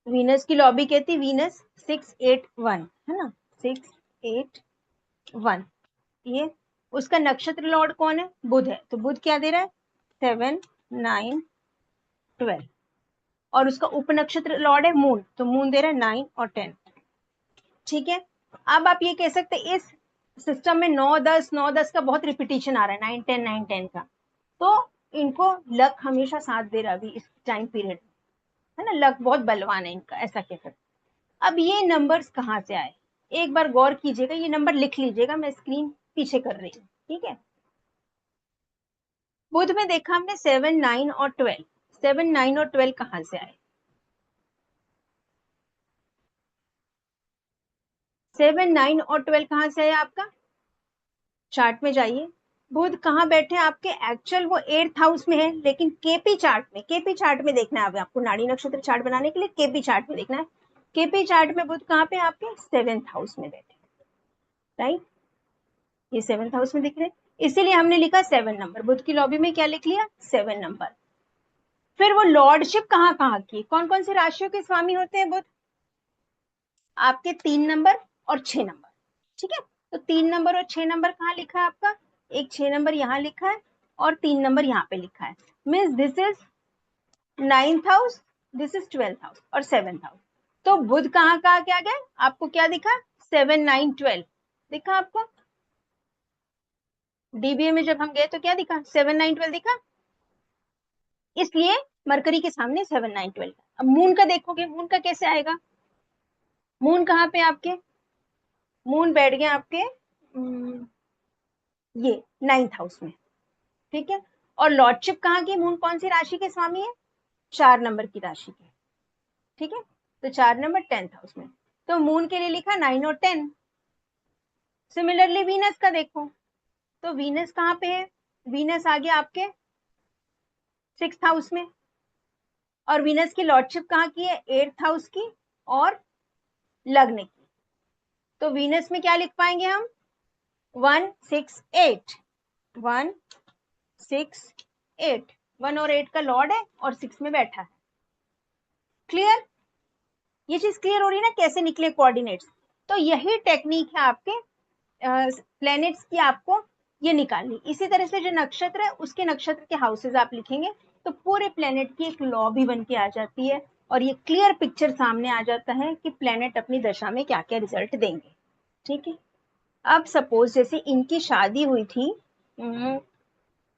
वीनस की लॉबी कहती है वीनस 681, है ना, 681, ये उसका नक्षत्र लॉर्ड कौन है, बुध है, तो बुध क्या दे रहा है, 7 9 12। और उसका उप नक्षत्र लॉर्ड है मून, तो मून दे रहा है 9 और 10। ठीक है, अब आप ये कह सकते हैं इस सिस्टम में 9 10 9 10 का बहुत रिपीटिशन आ रहा है, 9 10 9 10 का, तो इनको लक हमेशा साथ दे रहा अभी इस टाइम पीरियड, है ना, लक बहुत बलवान है इनका, ऐसा कह सकते। अब ये नंबर्स कहाँ से आए, एक बार गौर कीजिएगा, ये नंबर लिख लीजिएगा, मैं स्क्रीन पीछे कर रही हूँ, ठीक है। बुध में देखा हमने 7 9 और 12, 7 9 और 12 कहाँ से आए, 7 9 और 12 कहाँ से आया आपका, चार्ट में जाइए। बुध कहाँ बैठे हैं आपके, एक्चुअल वो 8th हाउस में है, लेकिन केपी चार्ट में, केपी चार्ट में देखना है अब आपको, नाड़ी नक्षत्र चार्ट बनाने के लिए केपी चार्ट में देखना है। केपी चार्ट में बुध कहाँ पे आपके 7th हाउस में बैठे, राइट, ये 7th हाउस में दिख रहे हैं, इसीलिए हमने लिखा 7 नंबर, बुध की लॉबी में क्या लिख लिया, 7 नंबर। फिर वो लॉर्डशिप कहाँ कहाँ की, कौन कौन सी राशियों के स्वामी होते हैं बुध, आपके 3 नंबर और 6 नंबर, ठीक है। तो 3 नंबर और 6 नंबर कहाँ लिखा है आपका, एक 6 नंबर यहाँ लिखा है और 3 नंबर यहाँ पे लिखा है, means this is 9th house, this is 12th house और 7th हाउस। तो बुध कहाँ कहाँ क्या गया आपको, क्या दिखा, 7 9 12 दिखा आपको, डीबीए में जब हम गए तो क्या दिखा, 7 9 12 दिखा, इसलिए मरकरी के सामने 7 9 12। अब मून का देखोगे, मून का कैसे आएगा, मून कहाँ पे आपके, मून बैठ गया आपके ये 9th हाउस में, ठीक है। और लॉर्डशिप कहाँ की, मून कौन सी राशि के स्वामी है, 4 नंबर की राशि के, ठीक है, तो 4 नंबर 10th हाउस में, तो मून के लिए लिखा 9 और 10। सिमिलरली वीनस का देखो, तो वीनस कहाँ पे है, वीनस आ गया आपके 6th हाउस में, और वीनस की लॉर्डशिप कहाँ की है, 8th हाउस की और लग्न की, तो वीनस में क्या लिख पाएंगे हम, 1 6 8, 1 6 8, 1 और 8 का लॉर्ड है और 6 में बैठा है, क्लियर, ये चीज क्लियर हो रही है ना, कैसे निकले कोऑर्डिनेट्स। तो यही टेक्निक है आपके प्लैनेट्स की, आपको ये निकालनी। इसी तरह से जो नक्षत्र है उसके नक्षत्र के हाउसेज आप लिखेंगे तो पूरे प्लैनेट की एक लॉ भी बन के आ जाती है, और ये क्लियर पिक्चर सामने आ जाता है कि प्लैनेट अपनी दशा में क्या क्या रिजल्ट देंगे, ठीक है। अब सपोज जैसे इनकी शादी हुई थी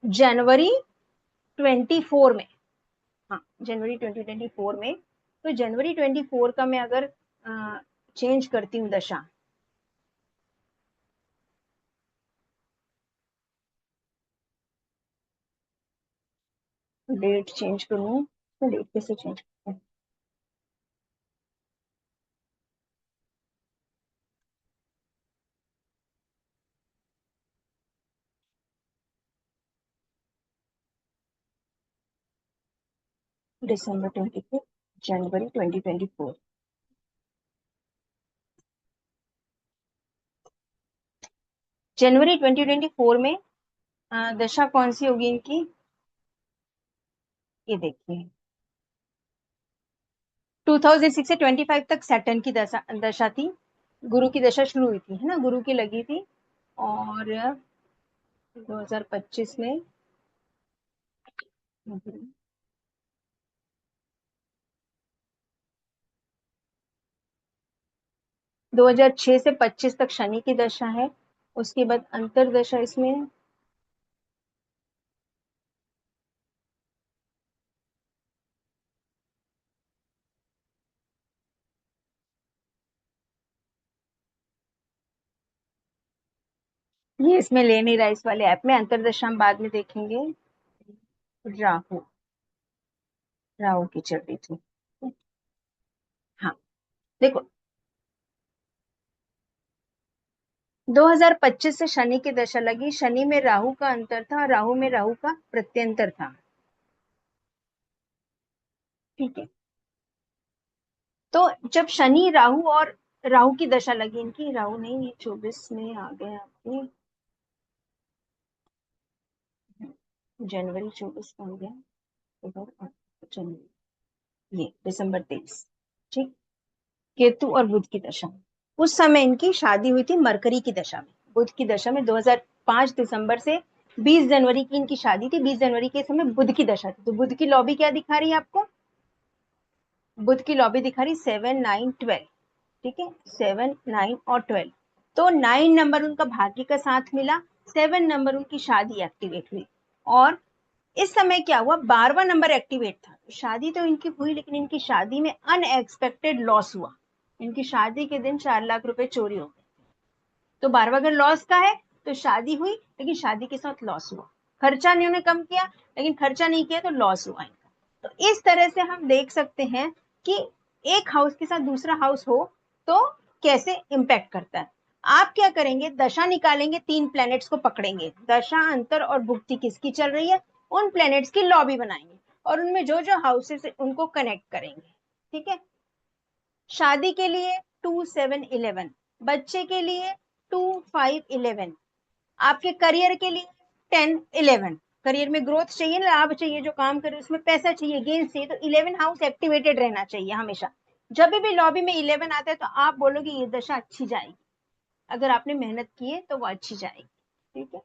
जनवरी 24 में, हाँ जनवरी 2024 में, तो जनवरी 24 का मैं अगर चेंज करती हूँ दशा, डेट चेंज करूँ तो डेट कैसे चेंज करूँ, दिसंबर 24, जनवरी 2024, जनवरी 2024 में दशा कौन सी होगी इनकी, ये देखिए 2006 से 25 तक सैटर्न की दशा थी, गुरु की दशा शुरू हुई थी, है ना, गुरु की लगी थी, और 2025 में 2006 से 25 तक शनि की दशा है। उसके बाद अंतरदशा इसमें ये इसमें ले नहीं रहा इस वाले ऐप में, अंतरदशा हम बाद में देखेंगे। राहु, राहु की चल रही थी। हाँ देखो, 2025 से शनि की दशा लगी, शनि में राहु का अंतर था, राहु में राहु का प्रत्यंतर था। ठीक है, तो जब शनि राहु और राहु की दशा लगी, इनकी राहु नहीं, ये 24 में आ गए आपके, जनवरी 24 में हो गया, जनवरी, ये दिसंबर 23। ठीक, केतु और बुध की दशा, उस समय इनकी शादी हुई थी मरकरी की दशा में, बुध की दशा में 2005 दिसंबर से 20 जनवरी की इनकी शादी थी। 20 जनवरी के समय बुध की दशा थी, तो बुध की लॉबी क्या दिखा रही है आपको? बुध की लॉबी दिखा रही 7, 9, 12। ठीक है, 7, 9 और 12, तो 9 नंबर उनका भाग्य का साथ मिला, 7 नंबर उनकी शादी एक्टिवेट हुई, और इस समय क्या हुआ, 12वां नंबर एक्टिवेट था। शादी तो इनकी हुई, लेकिन इनकी शादी में अनएक्सपेक्टेड लॉस हुआ। इनकी शादी के दिन 4 लाख रुपए चोरी हो गए। तो 12वां घर लॉस का है, तो शादी हुई लेकिन शादी के साथ लॉस हुआ। खर्चा इन्होंने कम किया, लेकिन खर्चा नहीं किया तो लॉस हुआ इनका। तो इस तरह से हम देख सकते हैं कि एक हाउस के साथ दूसरा हाउस हो तो कैसे इंपैक्ट करता है। आप क्या करेंगे, दशा निकालेंगे, 3 प्लैनेट्स को पकड़ेंगे, दशा, अंतर और भुक्ति किसकी चल रही है, उन प्लैनेट्स की लॉबी बनाएंगे और उनमें जो जो हाउसेस है उनको कनेक्ट करेंगे। ठीक है, शादी के लिए 2, 7, 11, बच्चे के लिए 2, 5, 11, आपके करियर के लिए 10, 11। करियर में ग्रोथ चाहिए, लाभ चाहिए, जो काम करे उसमें पैसा चाहिए, गेन चाहिए, तो 11 हाउस एक्टिवेटेड रहना चाहिए हमेशा। जब भी लॉबी में 11 आता है तो आप बोलोगे ये दशा अच्छी जाएगी, अगर आपने मेहनत की है तो वो अच्छी जाएगी। ठीक है,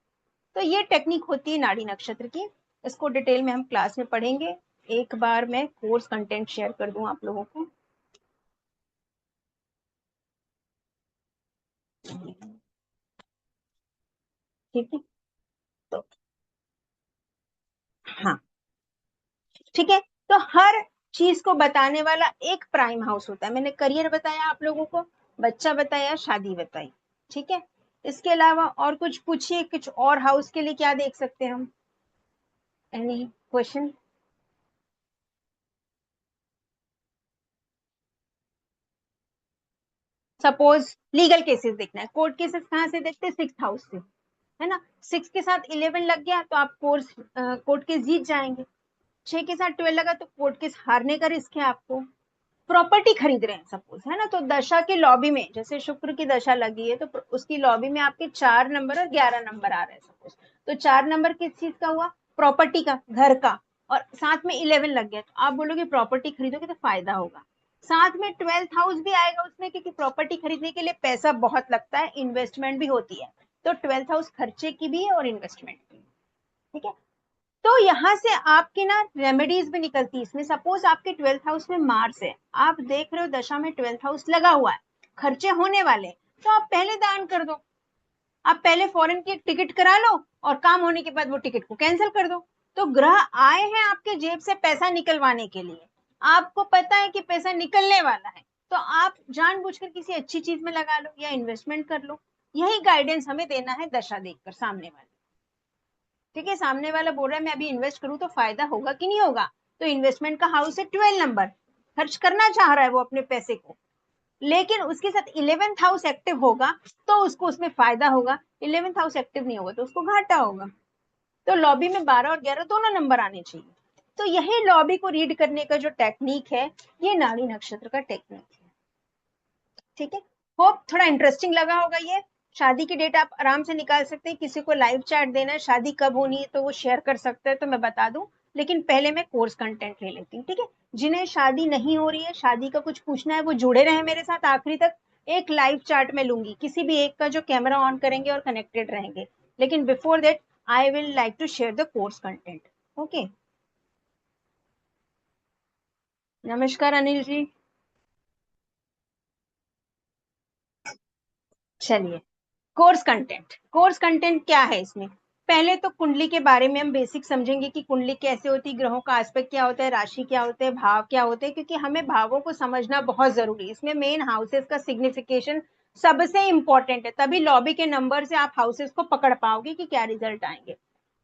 तो ये टेक्निक होती है नाड़ी नक्षत्र की, इसको डिटेल में हम क्लास में पढ़ेंगे। एक बार मैं कोर्स कंटेंट शेयर कर दूं आप लोगों को। ठीक है, तो हाँ, ठीक है, तो हर चीज को बताने वाला एक प्राइम हाउस होता है। मैंने करियर बताया आप लोगों को, बच्चा बताया, शादी बताई। ठीक है, इसके अलावा और कुछ पूछिए, कुछ और हाउस के लिए क्या देख सकते हैं हम, any question? Suppose legal cases देखना है, कोर्ट केसेस कहाँ से देखते हैं, 6th हाउस से, है ना। 6 के साथ 11 लग गया तो आप कोर्ट केस जीत जाएंगे। 6 के साथ 12 लगा तो कोर्ट केस हारने का रिस्क है आपको। प्रॉपर्टी खरीद रहे हैं सपोज, है ना, तो दशा के लॉबी में जैसे शुक्र की दशा लगी है तो उसकी लॉबी में आपके 4 नंबर और 11 नंबर आ रहे हैं सपोज, तो 4 नंबर किस चीज का हुआ, प्रॉपर्टी का, घर का, और साथ में 11 लग गया, तो आप बोलोगे प्रॉपर्टी खरीदोगे तो फायदा होगा। साथ में 12th हाउस भी आएगा उसमें, क्योंकि प्रॉपर्टी खरीदने के लिए पैसा बहुत लगता है, इन्वेस्टमेंट भी होती है, तो 12th हाउस खर्चे की भी है और इन्वेस्टमेंट की। ठीक है, तो यहाँ से आपकी ना रेमेडीज भी निकलती है इसमें। सपोज आपके 12th हाउस में मार्स है, आप देख रहे हो दशा में 12th हाउस लगा हुआ है, खर्चे होने वाले, तो आप पहले दान कर दो। आप पहले फॉरेन की टिकट करा लो और काम होने के बाद वो टिकट को कैंसिल कर दो। तो ग्रह आए हैं आपके जेब से पैसा निकलवाने के लिए, आपको पता है कि पैसा निकलने वाला है, तो आप जानबूझकर किसी अच्छी चीज में लगा लो या इन्वेस्टमेंट कर लो। यही गाइडेंस हमें देना है दशा देखकर सामने वाले। ठीक है, सामने वाला बोल रहा है मैं अभी इन्वेस्ट करूं तो फायदा होगा कि नहीं होगा, तो इन्वेस्टमेंट का हाउस है 12 नंबर, खर्च करना चाह रहा है वो अपने पैसे को, लेकिन उसके साथ 11th हाउस एक्टिव होगा तो उसको उसमें फायदा होगा, 11th हाउस एक्टिव नहीं होगा तो उसको घाटा होगा। तो लॉबी में 12 और 11 दोनों नंबर आने चाहिए। तो यही लॉबी को रीड करने का जो टेक्निक है, ये नाड़ी नक्षत्र का टेक्निक है। ठीक है, होप थोड़ा इंटरेस्टिंग लगा होगा ये। शादी की डेट आप आराम से निकाल सकते हैं, किसी को लाइव चैट देना है, शादी कब होनी है तो वो शेयर कर सकते हैं, तो मैं बता दूं, लेकिन पहले मैं कोर्स कंटेंट ले लेती हूँ। ठीक है, जिन्हें शादी नहीं हो रही है, शादी का कुछ पूछना है, वो जुड़े रहे मेरे साथ आखिरी तक। एक लाइव चैट में लूंगी, किसी भी एक का जो कैमरा ऑन करेंगे और कनेक्टेड रहेंगे, लेकिन before that I will like to share the course content. Okay. नमस्कार अनिल जी. चलिए, कोर्स कंटेंट क्या है इसमें? पहले तो कुंडली के बारे में हम बेसिक समझेंगे कि कुंडली कैसे होती है, ग्रहों का एस्पेक्ट क्या होता है, राशि क्या होते हैं, भाव क्या होते हैं, क्योंकि हमें भावों को समझना बहुत जरूरी है. इसमें मेन हाउसेस का सिग्निफिकेशन सबसे इंपॉर्टेंट है, तभी लॉबी के नंबर से आप हाउसेस को पकड़ पाओगे कि क्या रिजल्ट आएंगे.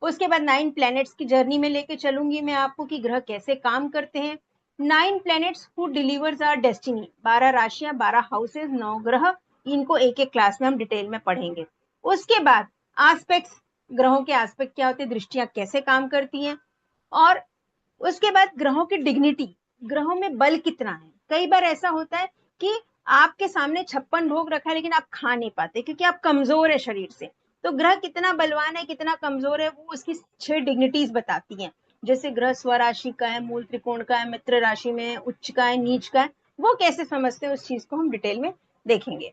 उसके बाद 9 प्लैनेट्स की जर्नी में लेके चलूंगी मैं आपको कि ग्रह कैसे काम करते हैं. 9 planets who delivers our destiny, 12 राशियां, 12 हाउसेस, 9 ग्रह, इनको एक एक क्लास में हम डिटेल में पढ़ेंगे. उसके बाद एस्पेक्ट्स, ग्रहों के एस्पेक्ट क्या होते हैं, दृष्टियां कैसे काम करती हैं, और उसके बाद ग्रहों की डिग्निटी, ग्रहों में बल कितना है. कई बार ऐसा होता है कि आपके सामने 56 भोग रखा है लेकिन आप खा नहीं पाते क्योंकि आप कमजोर है शरीर से. तो ग्रह कितना बलवान है, कितना कमजोर है, वो उसकी 6 डिग्निटीज बताती हैं. जैसे ग्रह स्वराशि का है, मूल त्रिकोण का है, मित्र राशि में, उच्च का है, नीच का है, वो कैसे समझते हैं उस चीज को हम डिटेल में देखेंगे.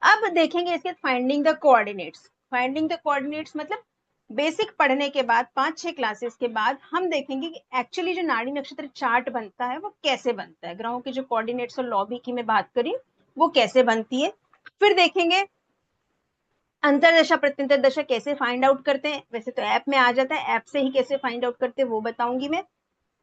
अब देखेंगे इसके finding the coordinates. Finding the coordinates मतलब बेसिक पढ़ने के बाद 5-6 क्लासेस के बाद हम देखेंगे कि एक्चुअली जो नाड़ी नक्षत्र चार्ट बनता है वो कैसे बनता है, ग्रहों के जो कोऑर्डिनेट्स और लॉबी की मैं बात करी वो कैसे बनती है. फिर देखेंगे अंतरदशा प्रत्यंतर दशा कैसे फाइंड आउट करते हैं, वैसे तो ऐप में आ जाता है, ऐप से ही कैसे फाइंड आउट करते हैं वो बताऊंगी मैं.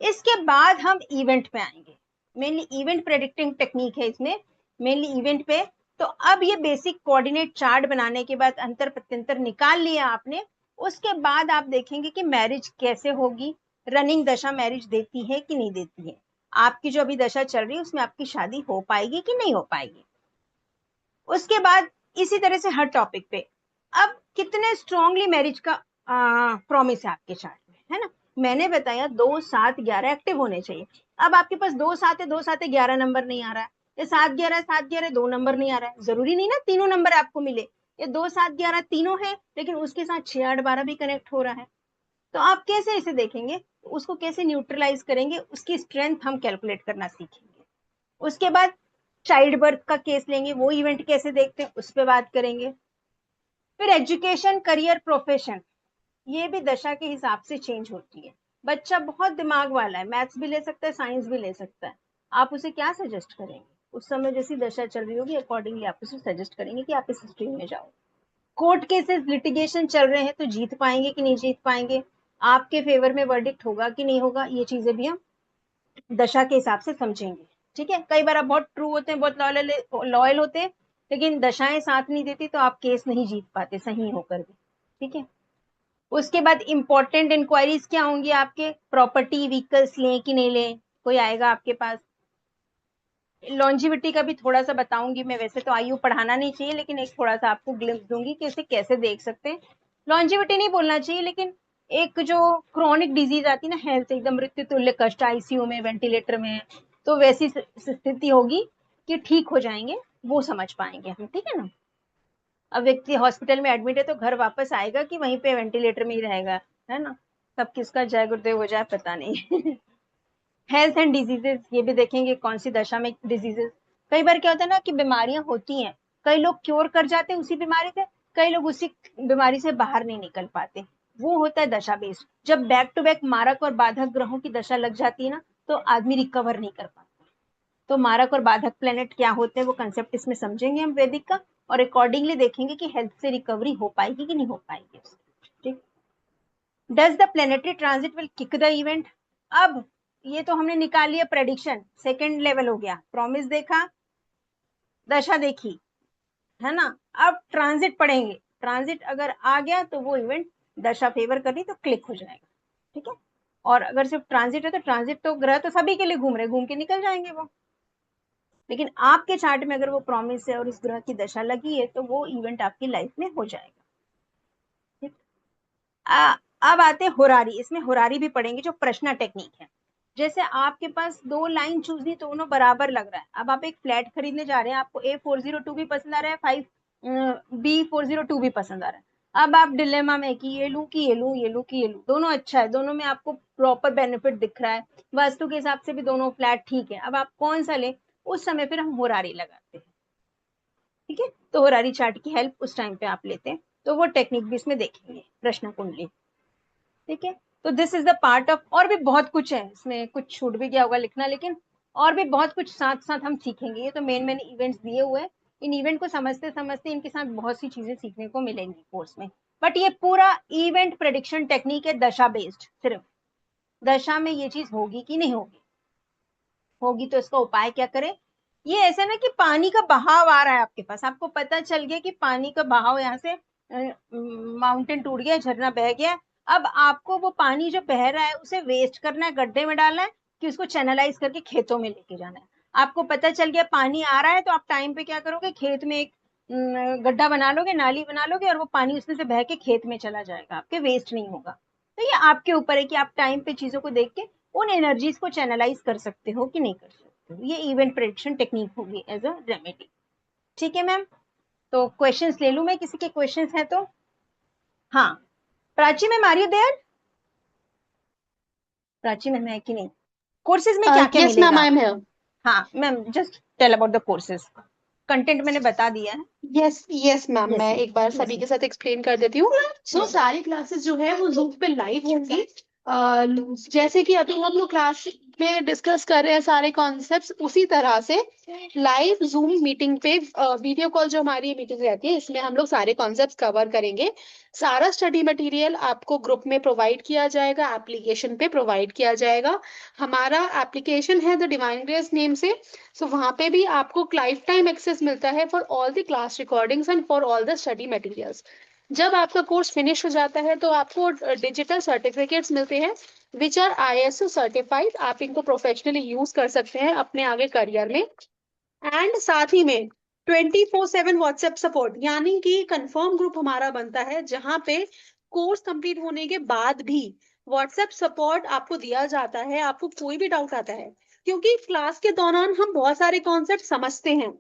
इसके बाद हम इवेंट पे आएंगे. मेनली इवेंट प्रेडिक्टिंग टेक्निक है इसमें, मेनली इवेंट पे. तो अब ये बेसिक कोऑर्डिनेट चार्ट बनाने के बाद अंतर प्रत्यंतर निकाल लिया आपने. उसके बाद आप देखेंगे कि मैरिज कैसे होगी, रनिंग दशा मैरिज देती है कि नहीं देती है, आपकी जो अभी दशा चल रही है उसमें आपकी शादी हो पाएगी कि नहीं हो पाएगी. उसके बाद इसी तरह से हर टॉपिक पे अब कितने स्ट्रांगली मैरिज का प्रॉमिस है आपके चार्ट में, है ना. मैंने बताया 2 7 11 एक्टिव होने चाहिए. अब आपके पास 2 7 है, 2 7 है, 11 नंबर नहीं आ रहा है, ये 7 11 7 11 2 नंबर नहीं आ रहा है, जरूरी नहीं ना तीनों नंबर आपको मिले. ये 2 7 11 तीनों है लेकिन उसके साथ 6 8 12 भी कनेक्ट हो रहा है. तो आप कैसे इसे देखेंगे, उसको कैसे न्यूट्रलाइज करेंगे, उसकी स्ट्रेंथ हम कैलकुलेट करना सीखेंगे. उसके बाद चाइल्ड बर्थ का केस लेंगे, वो इवेंट कैसे देखते हैं उस पर बात करेंगे. फिर एजुकेशन, करियर, प्रोफेशन, ये भी दशा के हिसाब से चेंज होती है. बच्चा बहुत दिमाग वाला है, मैथ्स भी ले सकता है, साइंस भी ले सकता है, आप उसे क्या सजेस्ट करेंगे उस समय जैसी दशा चल रही होगी अकॉर्डिंगली आप उसे सजेस्ट करेंगे कि आप इस स्ट्रीम में जाओ. कोर्ट केसेस लिटिगेशन चल रहे हैं तो जीत पाएंगे कि नहीं जीत पाएंगे, आपके फेवर में वर्डिक्ट होगा कि नहीं होगा, ये चीजें भी हम दशा के हिसाब से समझेंगे. ठीक है, कई बार आप बहुत ट्रू होते हैं, बहुत लॉयल होते हैं, लेकिन दशाएं साथ नहीं देती तो आप केस नहीं जीत पाते सही होकर भी. ठीक है. उसके बाद इंपॉर्टेंट इंक्वायरीज क्या होंगी आपके, प्रॉपर्टी व्हीकल्स लें कि नहीं लें, कोई आएगा आपके पास. लॉन्जिविटी का भी थोड़ा सा बताऊंगी मैं, वैसे तो आयु पढ़ाना नहीं चाहिए लेकिन एक थोड़ा सा आपको ग्लिम्स दूंगी कि इसे कैसे देख सकते हैं. लॉन्जिविटी नहीं बोलना चाहिए लेकिन एक जो क्रोनिक डिजीज आती है ना, हेल्थ एकदम मृत्यु तुल्य कष्ट, आईसीयू में, वेंटिलेटर में, तो वैसी स्थिति होगी कि ठीक हो जाएंगे, वो समझ पाएंगे हम. ठीक है ना. अब व्यक्ति हॉस्पिटल में एडमिट है तो घर वापस आएगा कि वहीं पे वेंटिलेटर में ही रहेगा, है ना. सब किसका जय गुरुदेव हो जाए पता नहीं. हेल्थ एंड डिजीजेस, ये भी देखेंगे कौन सी दशा में डिजीजेस. कई बार क्या होता है ना कि बीमारियां होती हैं, कई लोग क्योर कर जाते हैं उसी बीमारी से, कई लोग उसी बीमारी से बाहर नहीं निकल पाते, वो होता है दशा बेस्ड. जब बैक टू बैक मारक और बाधक ग्रहों की दशा लग जाती है ना तो आदमी रिकवर नहीं कर पाता. तो मारक और बाधक प्लेनेट क्या होते हैं वो कंसेप्ट इसमें समझेंगे हम वैदिक का, और अकॉर्डिंगली देखेंगे कि हेल्थ से रिकवरी हो पाएगी कि नहीं हो पाएगी. ठीक. Does the planetary transit will kick the event. अब ये तो हमने निकाल लिया प्रेडिक्शन, सेकेंड लेवल हो गया, प्रॉमिस देखा, दशा देखी, है ना. अब ट्रांजिट पढ़ेंगे, ट्रांजिट अगर आ गया तो वो इवेंट दशा फेवर कर रही तो क्लिक हो जाएगा. ठीक है. और अगर सिर्फ ट्रांजिट है तो ट्रांजिट तो ग्रह तो सभी के लिए घूम रहे, घूम के निकल जाएंगे वो, लेकिन आपके चार्ट में अगर वो प्रॉमिस है और इस ग्रह की दशा लगी है तो वो इवेंट आपकी लाइफ में हो जाएगा. ठीक. अब आते हैं होरारी. इसमें होरारी भी पढ़ेंगे जो प्रश्न टेक्निक है. जैसे आपके पास 2 लाइन चूजनी, दोनों बराबर लग रहा है, अब आप एक फ्लैट खरीदने जा रहे हैं, आपको A402 भी पसंद आ रहा है, 5B402 भी पसंद आ रहा है. अब आप डिलेमा में कि ये लू कि ये लू, ये लू कि ये लू, दोनों अच्छा है, दोनों में आपको प्रॉपर बेनिफिट दिख रहा है, वास्तु के हिसाब से भी दोनों फ्लैट ठीक है, अब आप कौन सा लें, उस समय फिर हम होरारी लगाते हैं. ठीक है. तो होरारी चार्ट की हेल्प उस टाइम पे आप लेते हैं, तो वो टेक्निक भी इसमें देखेंगे. प्रश्न कुंडली ठीक है, तो this is the part of, और भी बहुत कुछ है इसमें, कुछ छूट भी गया होगा लिखना, लेकिन और भी बहुत कुछ साथ साथ हम सीखेंगे। ये तो मेन मेन इवेंट्स दिए हुए हैं, इन इवेंट को समझते समझते इनके साथ बहुत सी चीजें सीखने को मिलेंगी कोर्स में। बट ये पूरा इवेंट प्रेडिक्शन टेक्निक है, दशा बेस्ड, सिर्फ दशा में ये चीज होगी कि नहीं होगी, होगी तो इसका उपाय क्या करें। ये ऐसा ना कि पानी का बहाव आ रहा है आपके पास, आपको पता चल गया कि पानी का बहाव यहाँ से माउंटेन टूट गया, झरना बह गया, अब आपको वो पानी जो बह रहा है उसे वेस्ट करना है, गड्ढे में डालना है, कि उसको चैनलाइज करके खेतों में लेके जाना है। आपको पता चल गया पानी आ रहा है, तो आप टाइम पे क्या करोगे, खेत में एक गड्ढा बना लोगे, नाली बना लोगे, और वो पानी उसमें से बह के खेत में चला जाएगा, आपके वेस्ट नहीं होगा। तो ये आपके ऊपर है कि आप टाइम पे चीजों को देख के उन एनर्जीज को चैनलाइज कर सकते हो कि नहीं कर सकते हो। ये इवेंट प्रेडिक्शन टेक्निक होगी एज अ रेमेडी। ठीक है मैम, तो क्वेश्चंस ले लूं मैं, किसी के क्वेश्चंस है तो। हाँ, Prachi ma'am, are you there? Prachi ma'am है कि नहीं? कोर्सेज में क्या क्या यस मैम, मिलेगा? I am here. हाँ ma'am, just tell about the courses. Content मैंने बता दिया है। यस यस मैम, यस मैं मैम। एक बार यस सभी मैम। के साथ एक्सप्लेन कर देती हूँ। सो सारी क्लासेस जो है वो जूम पे लाइव होंगी। जैसे कि अभी हम लोग क्लास में डिस्कस कर रहे हैं सारे कॉन्सेप्ट्स, उसी तरह से लाइव जूम मीटिंग पे वीडियो कॉल जो हमारी मीटिंग रहती है, इसमें हम लोग सारे कॉन्सेप्ट्स कवर करेंगे। सारा स्टडी मटेरियल आपको ग्रुप में प्रोवाइड किया जाएगा, एप्लीकेशन पे प्रोवाइड किया जाएगा। हमारा एप्लीकेशन है द डिवाइन ग्रेस नेम से। सो वहाँ पे भी आपको लाइफ टाइम एक्सेस मिलता है for all the class recordings and for all the study materials. जब आपका कोर्स फिनिश हो जाता है तो आपको डिजिटल सर्टिफिकेट्स मिलते हैं विच आर ISO सर्टिफाइड। आप इनको प्रोफेशनली यूज कर सकते हैं अपने आगे करियर में। एंड साथ ही में 24/7 व्हाट्सएप सपोर्ट, यानी कि कंफर्म ग्रुप हमारा बनता है जहां पे कोर्स कंप्लीट होने के बाद भी व्हाट्सएप सपोर्ट आपको दिया जाता है। आपको कोई भी डाउट आता है, क्योंकि क्लास के दौरान हम बहुत सारे कॉन्सेप्ट समझते हैं,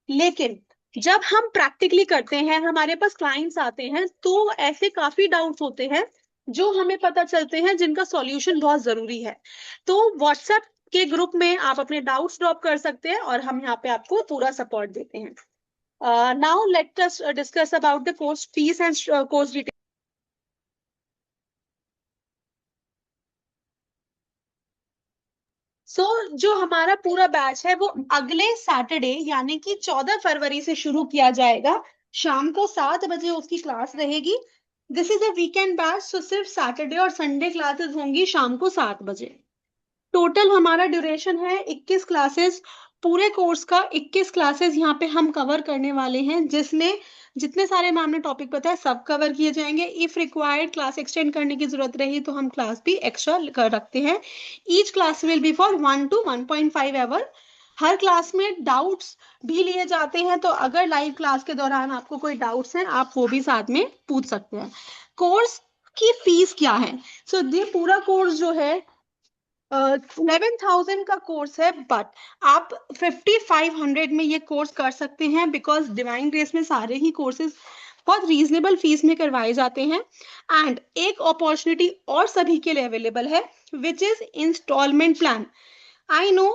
लेकिन जब हम प्रैक्टिकली करते हैं, हमारे पास क्लाइंट्स आते हैं, तो ऐसे काफी डाउट्स होते हैं जो हमें पता चलते हैं जिनका सॉल्यूशन बहुत जरूरी है। तो व्हाट्सएप के ग्रुप में आप अपने डाउट्स ड्रॉप कर सकते हैं और हम यहाँ पे आपको पूरा सपोर्ट देते हैं। Now let us discuss about the course fees and course detail. So जो हमारा पूरा बैच है वो अगले सैटरडे यानी कि 14 फरवरी से शुरू किया जाएगा। शाम को 7 बजे उसकी क्लास रहेगी। This is a weekend batch, so सिर्फ सैटरडे और संडे क्लासेस होंगी शाम को 7 बजे। टोटल हमारा ड्यूरेशन है 21 क्लासेस। पूरे कोर्स का 21 क्लासेस यहाँ पे हम कवर करने वाले हैं, जिसमें जितने सारे मैम ने टॉपिक बताया सब कवर किए जाएंगे। इफ रिक्वायर्ड क्लास एक्सटेंड करने की जरूरत रही तो हम क्लास भी एक्स्ट्रा रखते हैं। Each class will be for 1 to 1.5 hour. हर क्लास में डाउट्स भी लिए जाते हैं, तो अगर लाइव क्लास के दौरान आपको कोई डाउट्स हैं आप वो भी साथ में पूछ सकते हैं। कोर्स की फीस क्या है? सो ये पूरा कोर्स जो है 11,000 का कोर्स है, बट आप 5,500 में ये कोर्स कर सकते हैं, बिकॉज डिवाइन ग्रेस में सारे ही कोर्सेज बहुत रीजनेबल फीस में करवाए जाते हैं। एंड एक अपॉर्चुनिटी और सभी के लिए अवेलेबल है, which is instalment plan. I know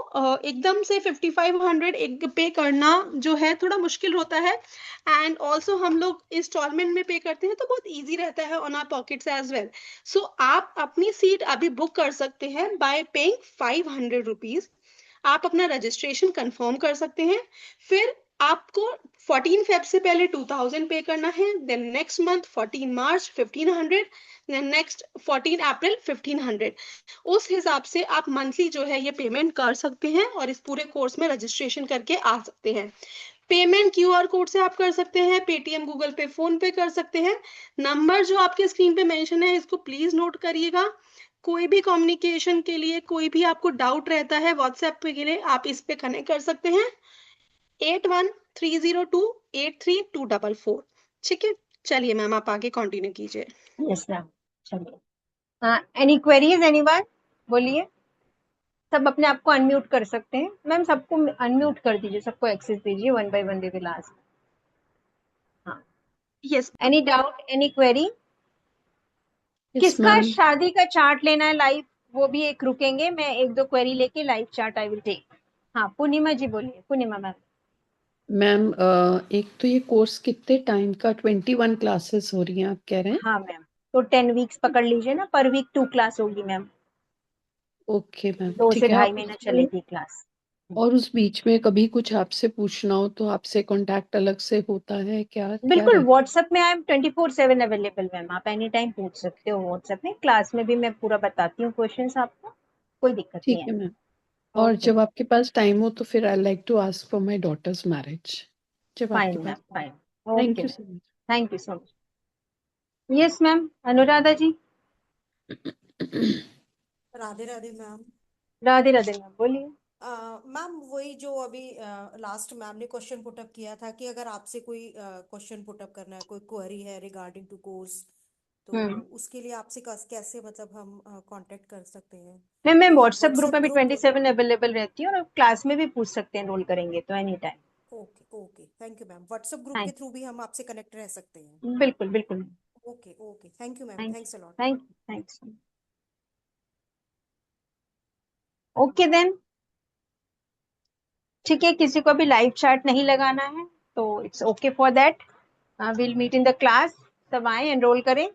एकदम से 5,500 एक पे करना जो है थोड़ा मुश्किल होता है, एंड ऑल्सो हम लोग इंस्टॉलमेंट में पे करते हैं तो बहुत इजी रहता है on our pockets as well. So आप अपनी सीट अभी बुक कर सकते हैं बाय पेइंग 500 रुपीज। आप अपना रजिस्ट्रेशन कंफर्म कर सकते हैं। फिर आपको 14 फेब से पहले 2,000 पे करना है, देन नेक्स्ट मंथ 14 मार्च 1,500, देन नेक्स्ट 14 अप्रैल 1,500। उस हिसाब से आप मंथली जो है ये पेमेंट कर सकते हैं और इस पूरे कोर्स में रजिस्ट्रेशन करके आ सकते हैं। पेमेंट QR कोड से आप कर सकते हैं, पेटीएम, गूगल पे, फोन पे कर सकते हैं। नंबर जो आपके स्क्रीन पे मेंशन है इसको प्लीज नोट करिएगा। कोई भी कम्युनिकेशन के लिए, कोई भी आपको डाउट रहता है व्हाट्सएप पे के लिए, आप इस पे कनेक्ट कर सकते हैं 8130283244। ठीक है, चलिए मैम आप आगे कंटिन्यू कीजिए। यस मैम, चलिए। हाँ, एनी क्वेरीज एनीवन? बोलिए। सब अपने आप को अनम्यूट कर सकते हैं मैम, सबको अनम्यूट कर दीजिए, सबको एक्सेस दीजिए, one by one they will ask. हाँ, yes any doubt, any query? Yes किसका मैम। शादी का चार्ट लेना है लाइव, वो भी एक रुकेंगे, मैं एक दो क्वेरी लेके live chart I will take. हाँ, पूर्णिमा जी बोलिए, पूर्णिमा मैम। मैम एक तो ये कोर्स कितने टाइम का, 21 क्लासेस हो रही हैं आप कह रहे हैं? हाँ मैम, तो 10 वीक्स पकड़ लीजिए ना, पर वीक 2 क्लास होगी मैम, ओके मैम, 2 से ठीक है। 2.5 महीना चलेगी क्लास। और उस बीच में कभी कुछ आपसे पूछना हो तो आपसे कांटेक्ट अलग से होता है क्या, क्या बिल्कुल, रहता व्हाट्सएप में आई एम 24/7 अवेलेबल मैम, आप एनी टाइम पूछ सकते हो व्हाट्सएप में, क्लास में भी मैं पूरा बताती हूँ क्वेश्चंस आपको, कोई दिक्कत नहीं ठीक है। है मैम। और ओके, जब आपके पास टाइम हो तो फिर I like to ask for my daughter's marriage, जब फाइन आपके मैम, पास। Fine. Okay thank you ma'am, so thank you so much. Yes ma'am, Anuradha ji. Much. Radhe Radhe ma'am. Radhe Radhe ma'am, बोलिए। मैम वही जो अभी लास्ट मैम ने क्वेश्चन पुटअप किया था कि अगर आपसे कोई क्वेश्चन पुटअप करना है, कोई क्वेरी है रिगार्डिंग टू कोर्स, तो हम्म उसके लिए आपसे कैसे मतलब हम कांटेक्ट कर सकते हैं? मैम, मैं कोई व्हाट्सएप ग्रुप व्हाट्सएप में भी ग्रुप? 27 अवेलेबल रहती हूँ, और क्लास में भी पूछ सकते हैं, एनरोल करेंगे तो any time. Okay okay, thank you ma'am. WhatsApp group के थैंक थ्रू भी हम आपसे कनेक्ट रह सकते हैं? बिल्कुल बिल्कुल। Okay okay, thank you ma'am, thank thanks a lot. Thank thanks. Okay then, ठीक है, किसी को भी लाइव चैट नहीं लगाना है तो it's okay for that, will meet in the class. सब आए, एनरोल करें,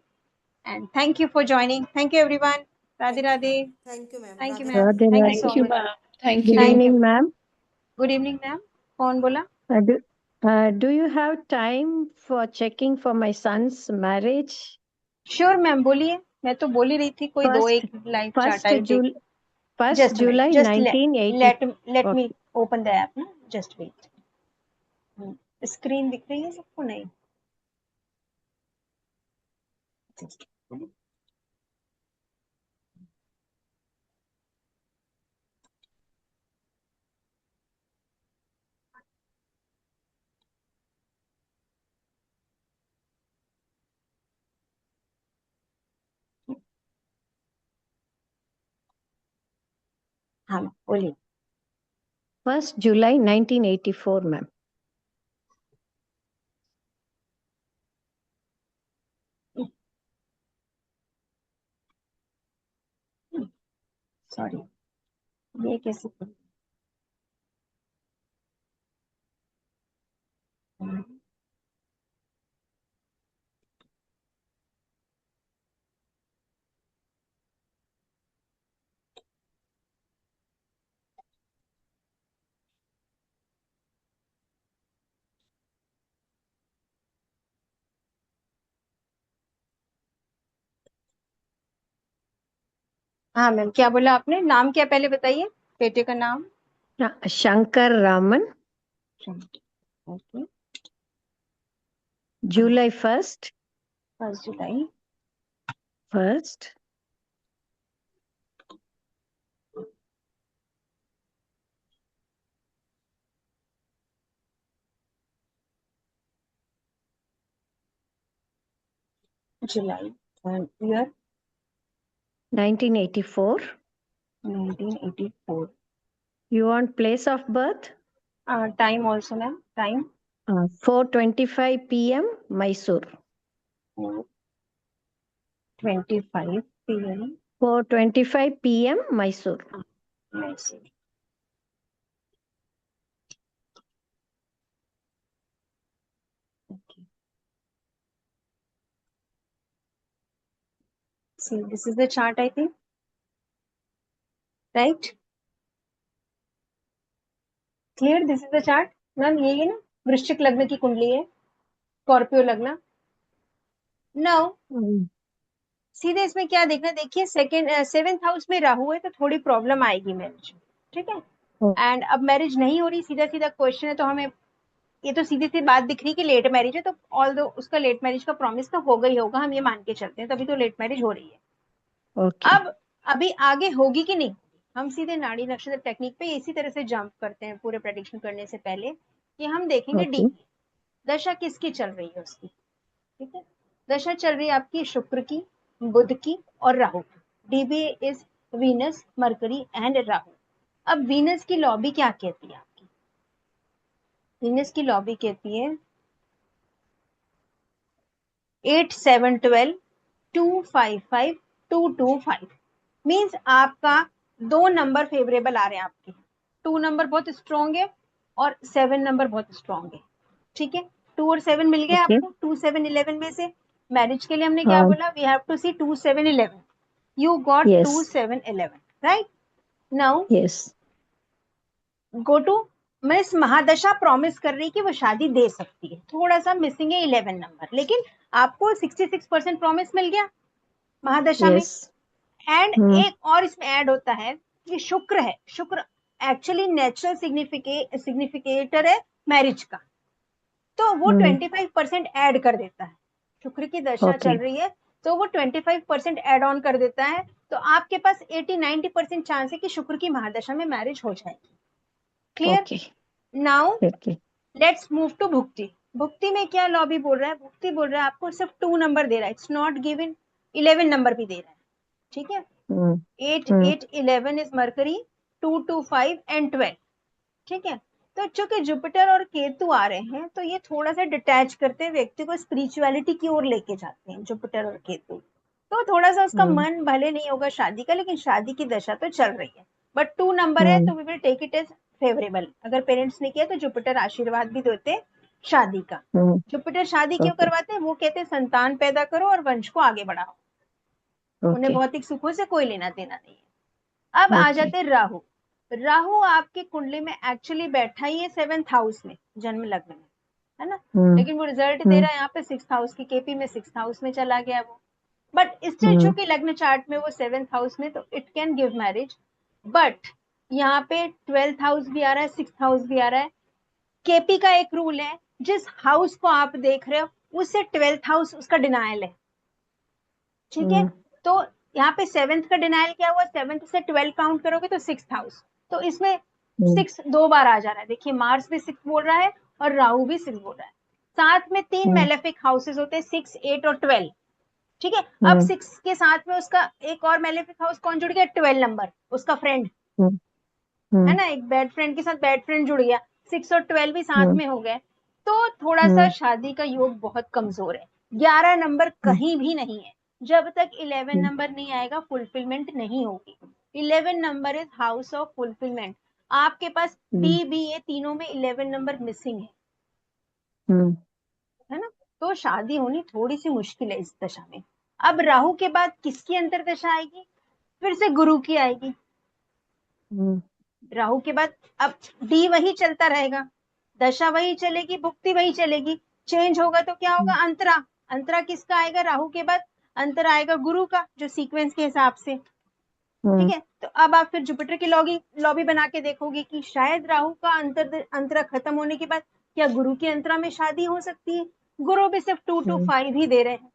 and thank you for joining, thank you everyone. Radhe thank you Radhe. Ma'am, thank you ma'am, thank you Radhe ma'am, Radhe. Radhe thank you Radhe. So thank you much. Ma'am, thank Good you. Thank you. evening, ma'am. Good evening ma'am, कौन बोला? Do, do you have time for checking for my son's marriage? Sure ma'am, बोलिए, मैं तो बोल ही रही थी कोई दो First, एक live chat first I take. Jul, first just minute, July just 1980. Let me Okay. Open the app ना, जस्ट वेट। स्क्रीन दिख रही है सबको? नहीं, हाँ बोलिए। First July 1984, ma'am. सॉरी, ये कैसे? हाँ मैम, क्या बोला आपने? नाम क्या पहले बताइए, बेटे का नाम? Shankar Raman, okay, July 1st, 1 July. 1st, July, year 1984. 1984। You want place of birth? Time also ma'am, time? 4:25 p.m. Mysore. 25 PM। 4:25 p.m. Mysore. Mysore. Okay. See, this is the chart, I think, right? Clear? This is the chart. Ma'am ये ना वृश्चिक लग्न की कुंडली है, स्कॉर्पियो लग्न। Now Mm. सीधे इसमें क्या देखना, देखिए सेकंड 7th हाउस में राहु है तो थोड़ी प्रॉब्लम आएगी मैरिज, ठीक है। Oh, एंड अब मैरिज नहीं हो रही, सीधा सीधा क्वेश्चन है, तो हमें ये तो सीधी सी बात दिख रही कि लेट मैरिज है, तो ऑल दो उसका लेट मैरिज का प्रॉमिस तो होगा ही होगा, हम ये मान के चलते हैं, तभी तो लेट मैरिज हो रही है। okay. अब अभी आगे होगी कि नहीं, हम सीधे नाड़ी नक्षत्र टेक्निक पे इसी तरह से जंप करते हैं पूरे प्रेडिक्शन करने से पहले, कि हम देखेंगे Okay. डीपी दशा किसकी चल रही है उसकी, ठीक है। दशा चल रही है आपकी शुक्र की, बुध की और राहु की। DB is Venus, mercury and Rahu. अब वीनस की लॉबी क्या कहती है आपकी? वीनस की लॉबी कहती है 8 7 12 2 5 5 2 2 5। मीन्स आपका 2 नंबर फेवरेबल आ रहे हैं आपके, 2 नंबर बहुत स्ट्रॉन्ग है और 7 नंबर बहुत स्ट्रॉन्ग है, ठीक है। 2 और 7 मिल गए Okay. आपको, 2 7 11 में से। मैरिज के लिए हमने क्या हाँ, बोला, we have to see 2 7 11, you got 2 yes, 7 11, right. Now yes. Go to, miss महादशा प्रॉमिस कर रही कि वो शादी दे सकती है, थोड़ा सा मिसिंग है 11 नंबर, लेकिन आपको 66% प्रॉमिस मिल गया महादशा में। Yes. And Hmm. एक और इसमें ऐड होता है कि शुक्र है, शुक्र एक्चुअली नेचुरल सिग्निफिकेटर है मैरिज का, तो वो Hmm. 25% ऐड कर देता है। शुक्र की दशा Okay. चल रही है तो वो 25% ऐड ऑन कर देता है, तो आपके पास 80-90% चांस है कि शुक्र की महादशा में मैरिज हो जाएगी। Clear? Okay. Now Okay. Let's move to bhukti. भुक्ति में क्या लॉबी बोल रहा है, भुक्ति बोल रहा है आपको सिर्फ 2 नंबर दे रहा है, इट्स नॉट गिवन 11 नंबर भी दे रहा है, ठीक है। Hmm. 8 Hmm. 8 11 is mercury, 2 2 5 and 12, ठीक है। तो चूंकि जुपिटर और केतु आ रहे हैं तो ये थोड़ा सा डिटैच करते हैं व्यक्ति को, स्पिरिचुअलिटी की ओर लेके जाते हैं जुपिटर और केतु, तो थोड़ा सा उसका Hmm. मन भले नहीं होगा शादी का, लेकिन शादी की दशा तो चल रही है। बट 2 नंबर है Hmm. तो we will take it as favourable. अगर पेरेंट्स ने किया तो जुपिटर आशीर्वाद भी देते हैं शादी का। Hmm. जुपिटर शादी क्यों Okay. करवाते हैं, वो कहते हैं संतान पैदा करो और वंश को आगे बढ़ाओ, उन्हें Okay. भौतिक सुखों से कोई लेना देना नहीं है। अब आ Okay. जाते राहु। राहु आपकी कुंडली में एक्चुअली बैठा ही है 7th हाउस में, जन्म लग्न में, है ना, Hmm. लेकिन वो रिजल्ट दे Hmm. रहा है यहाँ पे 6th हाउस की, केपी में 6th हाउस में चला गया वो। But still Hmm. चूंकि लग्न चार्ट में वो 7th हाउस में, तो it can give marriage. But यहाँ पे 12th हाउस भी आ रहा है, 6th हाउस भी आ रहा है। केपी का एक रूल है, जिस हाउस को आप देख रहे हो उससे 12th हाउस उसका डिनायल है, ठीक है। Hmm. तो यहाँ पे 7th का डिनायल क्या हुआ, 7th से 12 काउंट करोगे तो 6th हाउस, तो इसमें Hmm. 6 2 बार आ जा रहा है। देखिए मार्स भी 6 बोल रहा है और राहु भी 6 बोल रहा है। साथ में 3 Hmm. मेलेफिक हाउसेस होते हैं, 6 8 और 12, ठीक है। अब Hmm. 6 के साथ में उसका एक और मेलेफिक हाउस कौन जुड़ गया, 12 नंबर, उसका फ्रेंड, Hmm. है Hmm. ना, एक बैड फ्रेंड के साथ बैड फ्रेंड जुड़ गया, 6 और 12 भी साथ Hmm. में हो गए, तो थोड़ा सा Hmm. शादी का योग बहुत कमजोर है। 11 नंबर Hmm. कहीं भी नहीं है, जब तक 11 Hmm. नंबर नहीं आएगा फुलफिलमेंट नहीं होगी। 11 number is house of fulfilment. आपके पास Hmm. बी बी ए तीनों में 11 नंबर मिसिंग Hmm. है ना, तो शादी होनी थोड़ी सी मुश्किल है इस दशा में। अब राहु के बाद किसकी अंतरदशा आएगी, फिर से गुरु की आएगी। Hmm. राहु के बाद अब डी वही चलता रहेगा, दशा वही चलेगी, भुक्ति वही चलेगी, चेंज होगा तो क्या होगा, अंतरा। अंतरा किसका आएगा राहु के बाद, अंतरा आएगा गुरु का, जो सीक्वेंस के हिसाब से, ठीक Hmm. है। तो अब आप फिर जुपिटर की लॉबी बना के देखोगे कि शायद राहु का अंतरा खत्म होने के बाद क्या गुरु की अंतरा में शादी हो सकती है। गुरु भी सिर्फ 2 to Hmm. 5 ही दे रहे हैं,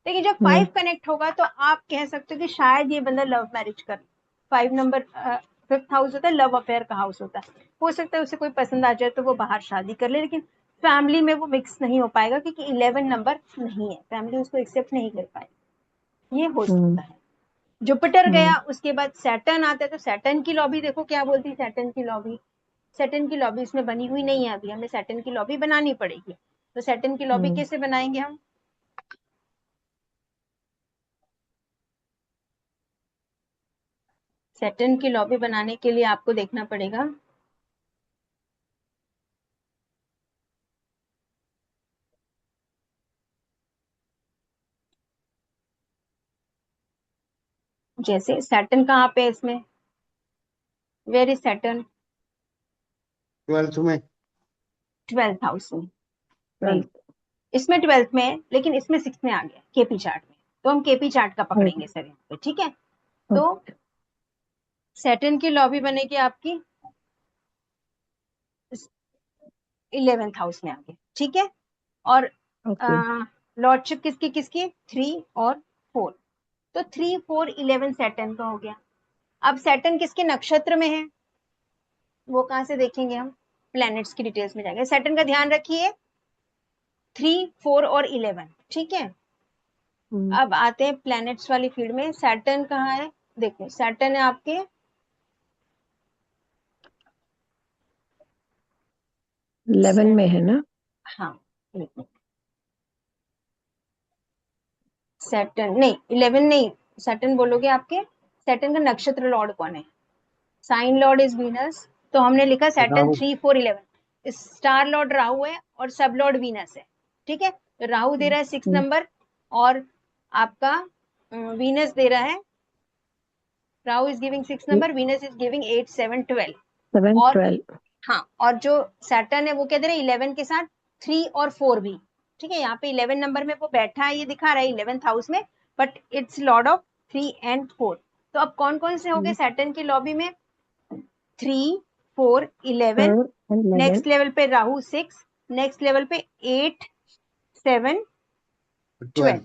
लेकिन जब 5 Hmm. कनेक्ट होगा तो आप कह सकते हो कि शायद ये बंदा लव मैरिज कर। 5 नंबर 5th हाउस होता है, लव अफेयर का हाउस होता है। हो सकता है उसे कोई पसंद आ जाए तो वो बाहर शादी कर ले, लेकिन फैमिली में वो मिक्स नहीं हो पाएगा क्योंकि 11 नंबर नहीं है, फैमिली उसको एक्सेप्ट नहीं कर पाएगी, ये हो Hmm. सकता है। Jupiter Hmm. गया, उसके बाद सैटर्न आता है, तो सैटर्न की लॉबी देखो क्या बोलती है सैटर्न की लॉबी। सैटर्न की लॉबी इसमें बनी हुई नहीं है अभी, हमें सैटर्न की लॉबी बनानी पड़ेगी। तो सैटर्न की लॉबी Hmm. कैसे बनाएंगे हम, सैटर्न की लॉबी बनाने के लिए आपको देखना पड़ेगा, जैसे सैटर्न कहाँ पे है इसमें, वेयर इज सैटर्न, 12th में। 12th हाउस में नहीं, 12th. इसमें 12th में है लेकिन इसमें 6 में आ गया केपी चार्ट में, तो हम केपी चार्ट का Okay. पकड़ेंगे सर यहाँ पे, ठीक है। तो Okay. सैटर्न की लॉबी बनेगी आपकी 11th हाउस में आगे, ठीक है। और Okay. लॉर्डशिप किसकी किसकी, 3 और 4, तो 3 4 11 सैटर्न का हो गया। अब सैटर्न किसके नक्षत्र में है, वो कहाँ से देखेंगे हम, प्लैनेट्स की डिटेल्स में जाएंगे। सैटर्न का ध्यान रखिए 3 4 और 11, ठीक है। Hmm. अब आते हैं प्लैनेट्स वाली फील्ड में, सैटर्न कहाँ है, देखो सैटर्न है आपके 11 में है ना? हाँ सैटर्न नहीं 11 नहीं, सैटर्न बोलोगे आपके, सैटर्न का नक्षत्र लॉर्ड कौन है, साइन लॉर्ड इज वीनस, तो हमने लिखा Saturn Rahu. 3 4 11, star Lord Rahu है और सब लॉर्ड वीनस है, ठीक है। राहु दे रहा है 6 नंबर, और आपका वीनस दे रहा है, Rahu is giving 6 number, Venus is giving 8, 7, 12। 7, और 12. हाँ, और जो सैटर्न है वो क्या दे रहा है 11 के साथ 3 और 4 भी। ठीक है, यहाँ पे 11 नंबर में वो बैठा है, ये दिखा रहा है 11th हाउस में, but it's Lord of 3 and 4। तो अब कौन कौन से हो गए सैटर्न की लॉबी में? 3, 4, 11। 4 and 11. नेक्स्ट लेवल पे राहु 6, नेक्स्ट लेवल पे 8, 7, 12। 12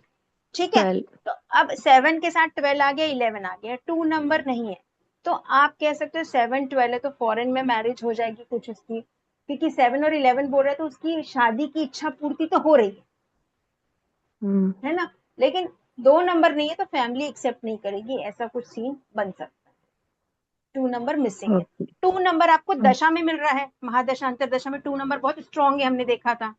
ठीक है, 12. तो अब 7 के साथ 12 आ गया, 11 आ गया, 2 नंबर नहीं है, तो आप कह सकते हो 7, 12 है तो फॉरेन में मैरिज हो जाएगी कुछ उसकी, क्योंकि 7 और 11 बोल रहा है तो उसकी शादी की इच्छा पूर्ति तो हो रही है ना। लेकिन 2 नंबर नहीं है तो फैमिली एक्सेप्ट नहीं करेगी, ऐसा कुछ सीन बन सकता है। 2 नंबर मिसिंग है। Okay. 2 नंबर आपको दशा में मिल रहा है, महादशा अंतरदशा में 2 नंबर बहुत स्ट्रांग है, हमने देखा था,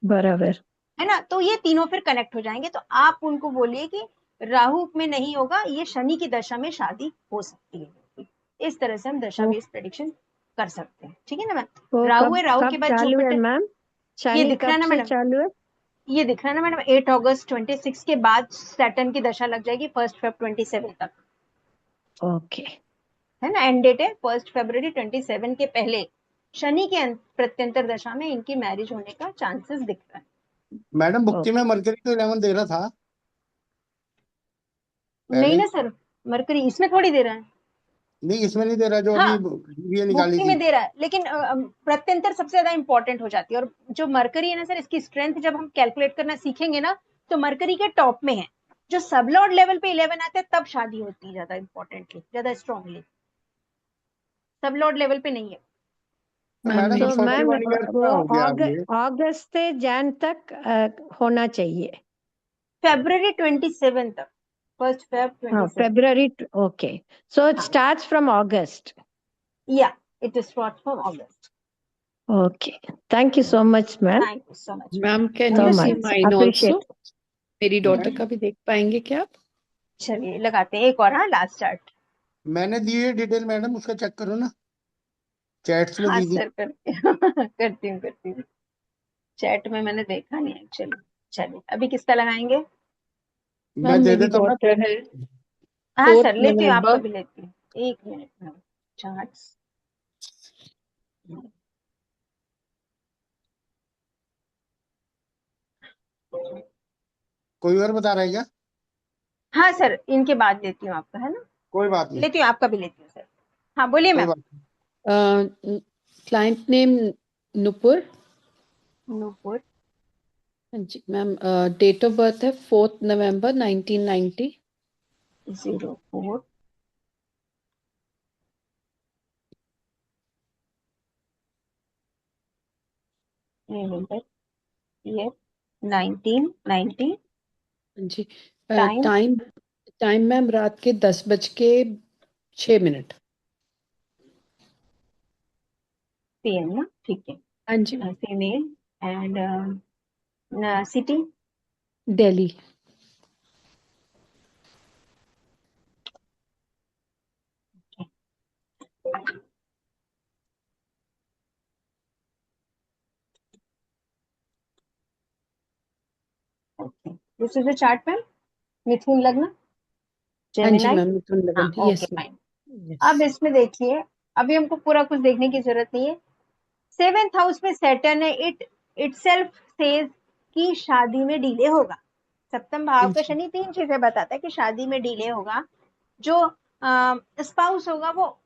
बराबर. है ना। तो ये तीनों फिर कनेक्ट हो जाएंगे, तो आप उनको बोलिए कि राहु में नहीं होगा, ये शनि की दशा में शादी हो सकती है। इस तरह से हम दशा बेस्ड प्रेडिक्शन कर सकते हैं। ठीक है ना मैम। तो राहु है, राहु के कब बाद चालू है जुपिटर, मैम? ये शनि दिख रहा है कब ना से मैडम, चालू है? ये दिख रहा है ना मैडम, 8 अगस्त 26 के बाद सैटर्न की दशा लग जाएगी 1 Feb 27 तक, ओके. है ना। एंड डेट है 1 February 27 के पहले शनि के प्रत्यंतर दशा में इनकी मैरिज होने का चांसेस दिख रहा है। मैडम भुक्ति में मरकरी तो 11 दे रहा था नहीं पहले। ना सर, मरकरी इसमें थोड़ी दे रहा है। नहीं, इसमें नहीं दे रहा, जो अभी हाँ, ये निकाली भुक्ति थी। में दे रहा है, लेकिन प्रत्यंतर सबसे ज्यादा इंपॉर्टेंट हो जाती है। और जो मरकरी है ना सर, इसकी स्ट्रेंथ जब हम कैलकुलेट करना सीखेंगे ना, तो मरकरी के टॉप में है। जो सब लॉर्ड लेवल पे 11 आते हैं तब शादी होती है ज्यादा इंपॉर्टेंटली, ज्यादा स्ट्रांगली, सब लॉर्ड लेवल पे नहीं है। तो मैम मैडम मेरी तो फिर मैम 41 ईयर वो पूरा हो गया अब ये। अगस्त से जैन तक होना चाहिए. February 27 तक, 1 Feb हाँ, 27। February. Okay. So it हाँ, starts from August. yeah, it is from August। Okay. Thank you so much, ma'am. Thank you so much ma'am can So you see much. Mine Appreciate. Also? मेरी डॉटर का भी देख पाएंगे क्या आप? चलिए लगाते हैं एक और, हाँ, लास्ट चार्ट। मैंने दी है डिटेल मैडम, उसका चेक करो ना, चैट्स में हाँ दी थी। सर, करती हूँ। चैट में मैंने देखा नहीं एक्चुअली। चलिए अभी किसका लगाएंगे? मैम मैं दे मेरी देता हूँ ना। डॉटर है हाँ सर, 4th लेती हूँ, आपका नवंबर। भी लेती हूँ, एक मिनट में। चार्ट्स, कोई और बता रहा है क्या? हाँ सर, इनके बाद लेती हूँ आपका, है ना। कोई बात नहीं, लेती हूँ, आपका भी लेती हूँ सर। हाँ बोलिए कोई मैम। बात नहीं। Client name Nupur. नूपुर, जी मैम, डेट ऑफ बर्थ है 4th नवंबर 1990। 04 नवंबर, ईयर 1990। जी टाइम टाइम टाइम मैम रात के 10:06। PM ना, ठीक है। हाँ जी मैम। Female, and city, Delhi. This is the chart ma'am. मिथुन लग्न, हाँ जी जेमिनाई। मैम, मिथुन हाँ लगन, ओके यस मैम, फाइन। अब यस। इसमें देखिए, अभी हमको पूरा कुछ देखने की जरूरत नहीं है। 7th हाउस में सैटर्न है, इटसेल्फ सेज कि शादी में डिले होगा। सप्तम भाव का शनि 3 चीजें बताता है कि शादी में डिले होगा। जो स्पाउस होगा वो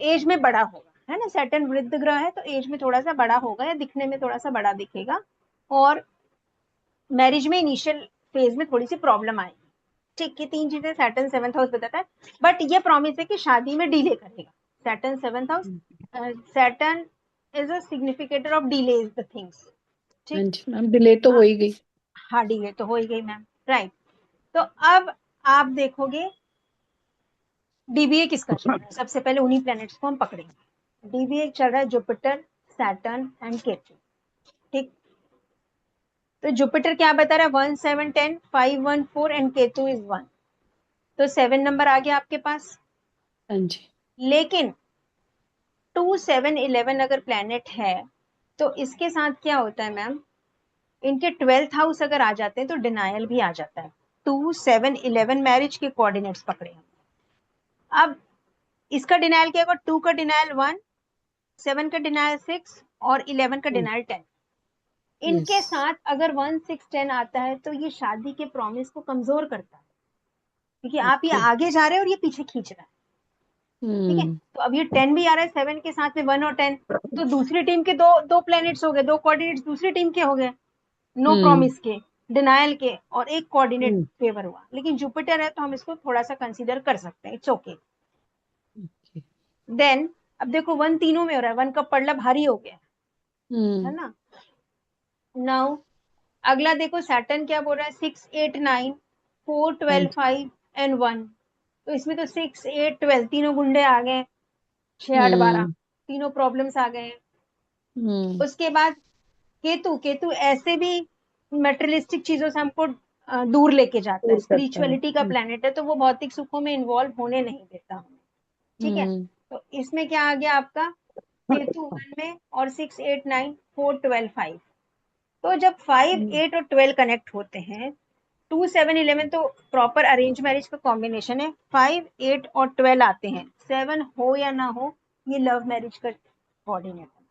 एज में बड़ा होगा, है ना। सैटर्न वृद्ध ग्रह है तो एज में थोड़ा सा बड़ा होगा, या दिखने में थोड़ा सा बड़ा दिखेगा, और मैरिज में इनिशियल फेज में थोड़ी सी प्रॉब्लम आएगी। ठीक, ये 3 चीजें सैटर्न 7th हाउस बताता है, बट ये प्रॉमिस है कि शादी में डिले करेगा। Saturn 7th house, Saturn is a significator of delays the things. हाँ ठीक, जी मैम, डिले तो हो ही गई। हाँ डिले तो हो ही गई मैम, राइट। तो अब आप देखोगे डीबीए किसका चल रहा है, सबसे पहले उन्हीं प्लैनेट्स को हम पकड़ेंगे। डीबीए चल रहा है जुपिटर, सैटर्न एंड केतु। ठीक, तो जुपिटर क्या बता रहा है? 1, 7, 10, 5, 1, 4 एंड केतु इज 1। तो 7 नंबर आ गया आपके पास। हाँ जी। लेकिन 2, 7, 11 अगर प्लैनेट है तो इसके साथ क्या होता है मैम? इनके 12th हाउस अगर आ जाते हैं तो डिनायल भी आ जाता है। 2, 7, 11 मैरिज के कोऑर्डिनेट्स पकड़े हम। अब इसका डिनायल क्या होगा? 2 का डिनायल 1, 7 का डिनायल 6 और 11 का डिनायल 10। इनके यस साथ अगर 1, 6, 10 आता है तो ये शादी के प्रॉमिस को कमजोर करता है, क्योंकि आप ये ओके आगे जा रहे हैं और ये पीछे खींच रहा है। ठीक है, तो अब ये 10 भी आ रहा है 7 के साथ में 1 और 10, तो दूसरी टीम के दो दो प्लैनेट्स हो गए, दो कोऑर्डिनेट्स दूसरी टीम के हो गए, नो प्रॉमिस के, डिनायल के, और एक कोऑर्डिनेट फेवर हुआ। लेकिन जुपिटर है तो हम इसको थोड़ा सा कंसीडर कर सकते हैं, इट्स ओके। देन अब देखो 1 तीनों में हो रहा है, 1 का पड़ला भारी हो गया है ना। नाउ अगला देखो सैटर्न क्या बोल रहा है, 6, 8, 9, 4, 12, 5 एंड 1। तो इसमें तो 6, 8, 12 तीनों गुंडे आ गए, 6, 8, 12 तीनों प्रॉब्लम्स आ गए हैं। उसके बाद केतु, केतु ऐसे भी मेटेरियलिस्टिक चीजों से हमको दूर लेके जाता है, स्पिरिचुअलिटी का प्लेनेट है, तो वो भौतिक सुखों में इन्वॉल्व होने नहीं देता हमें। ठीक है, तो इसमें क्या आ गया आपका, केतु 1 में और 6, 8, 9, 4, 12, 5। तो जब 5, 8 और 12 कनेक्ट होते हैं, 2, 7, 11 तो प्रॉपर अरेंज मैरिज का कॉम्बिनेशन है, 5, 8 और 12 आते हैं, 7 हो या ना हो ये लव मैरिज का कोऑर्डिनेट है।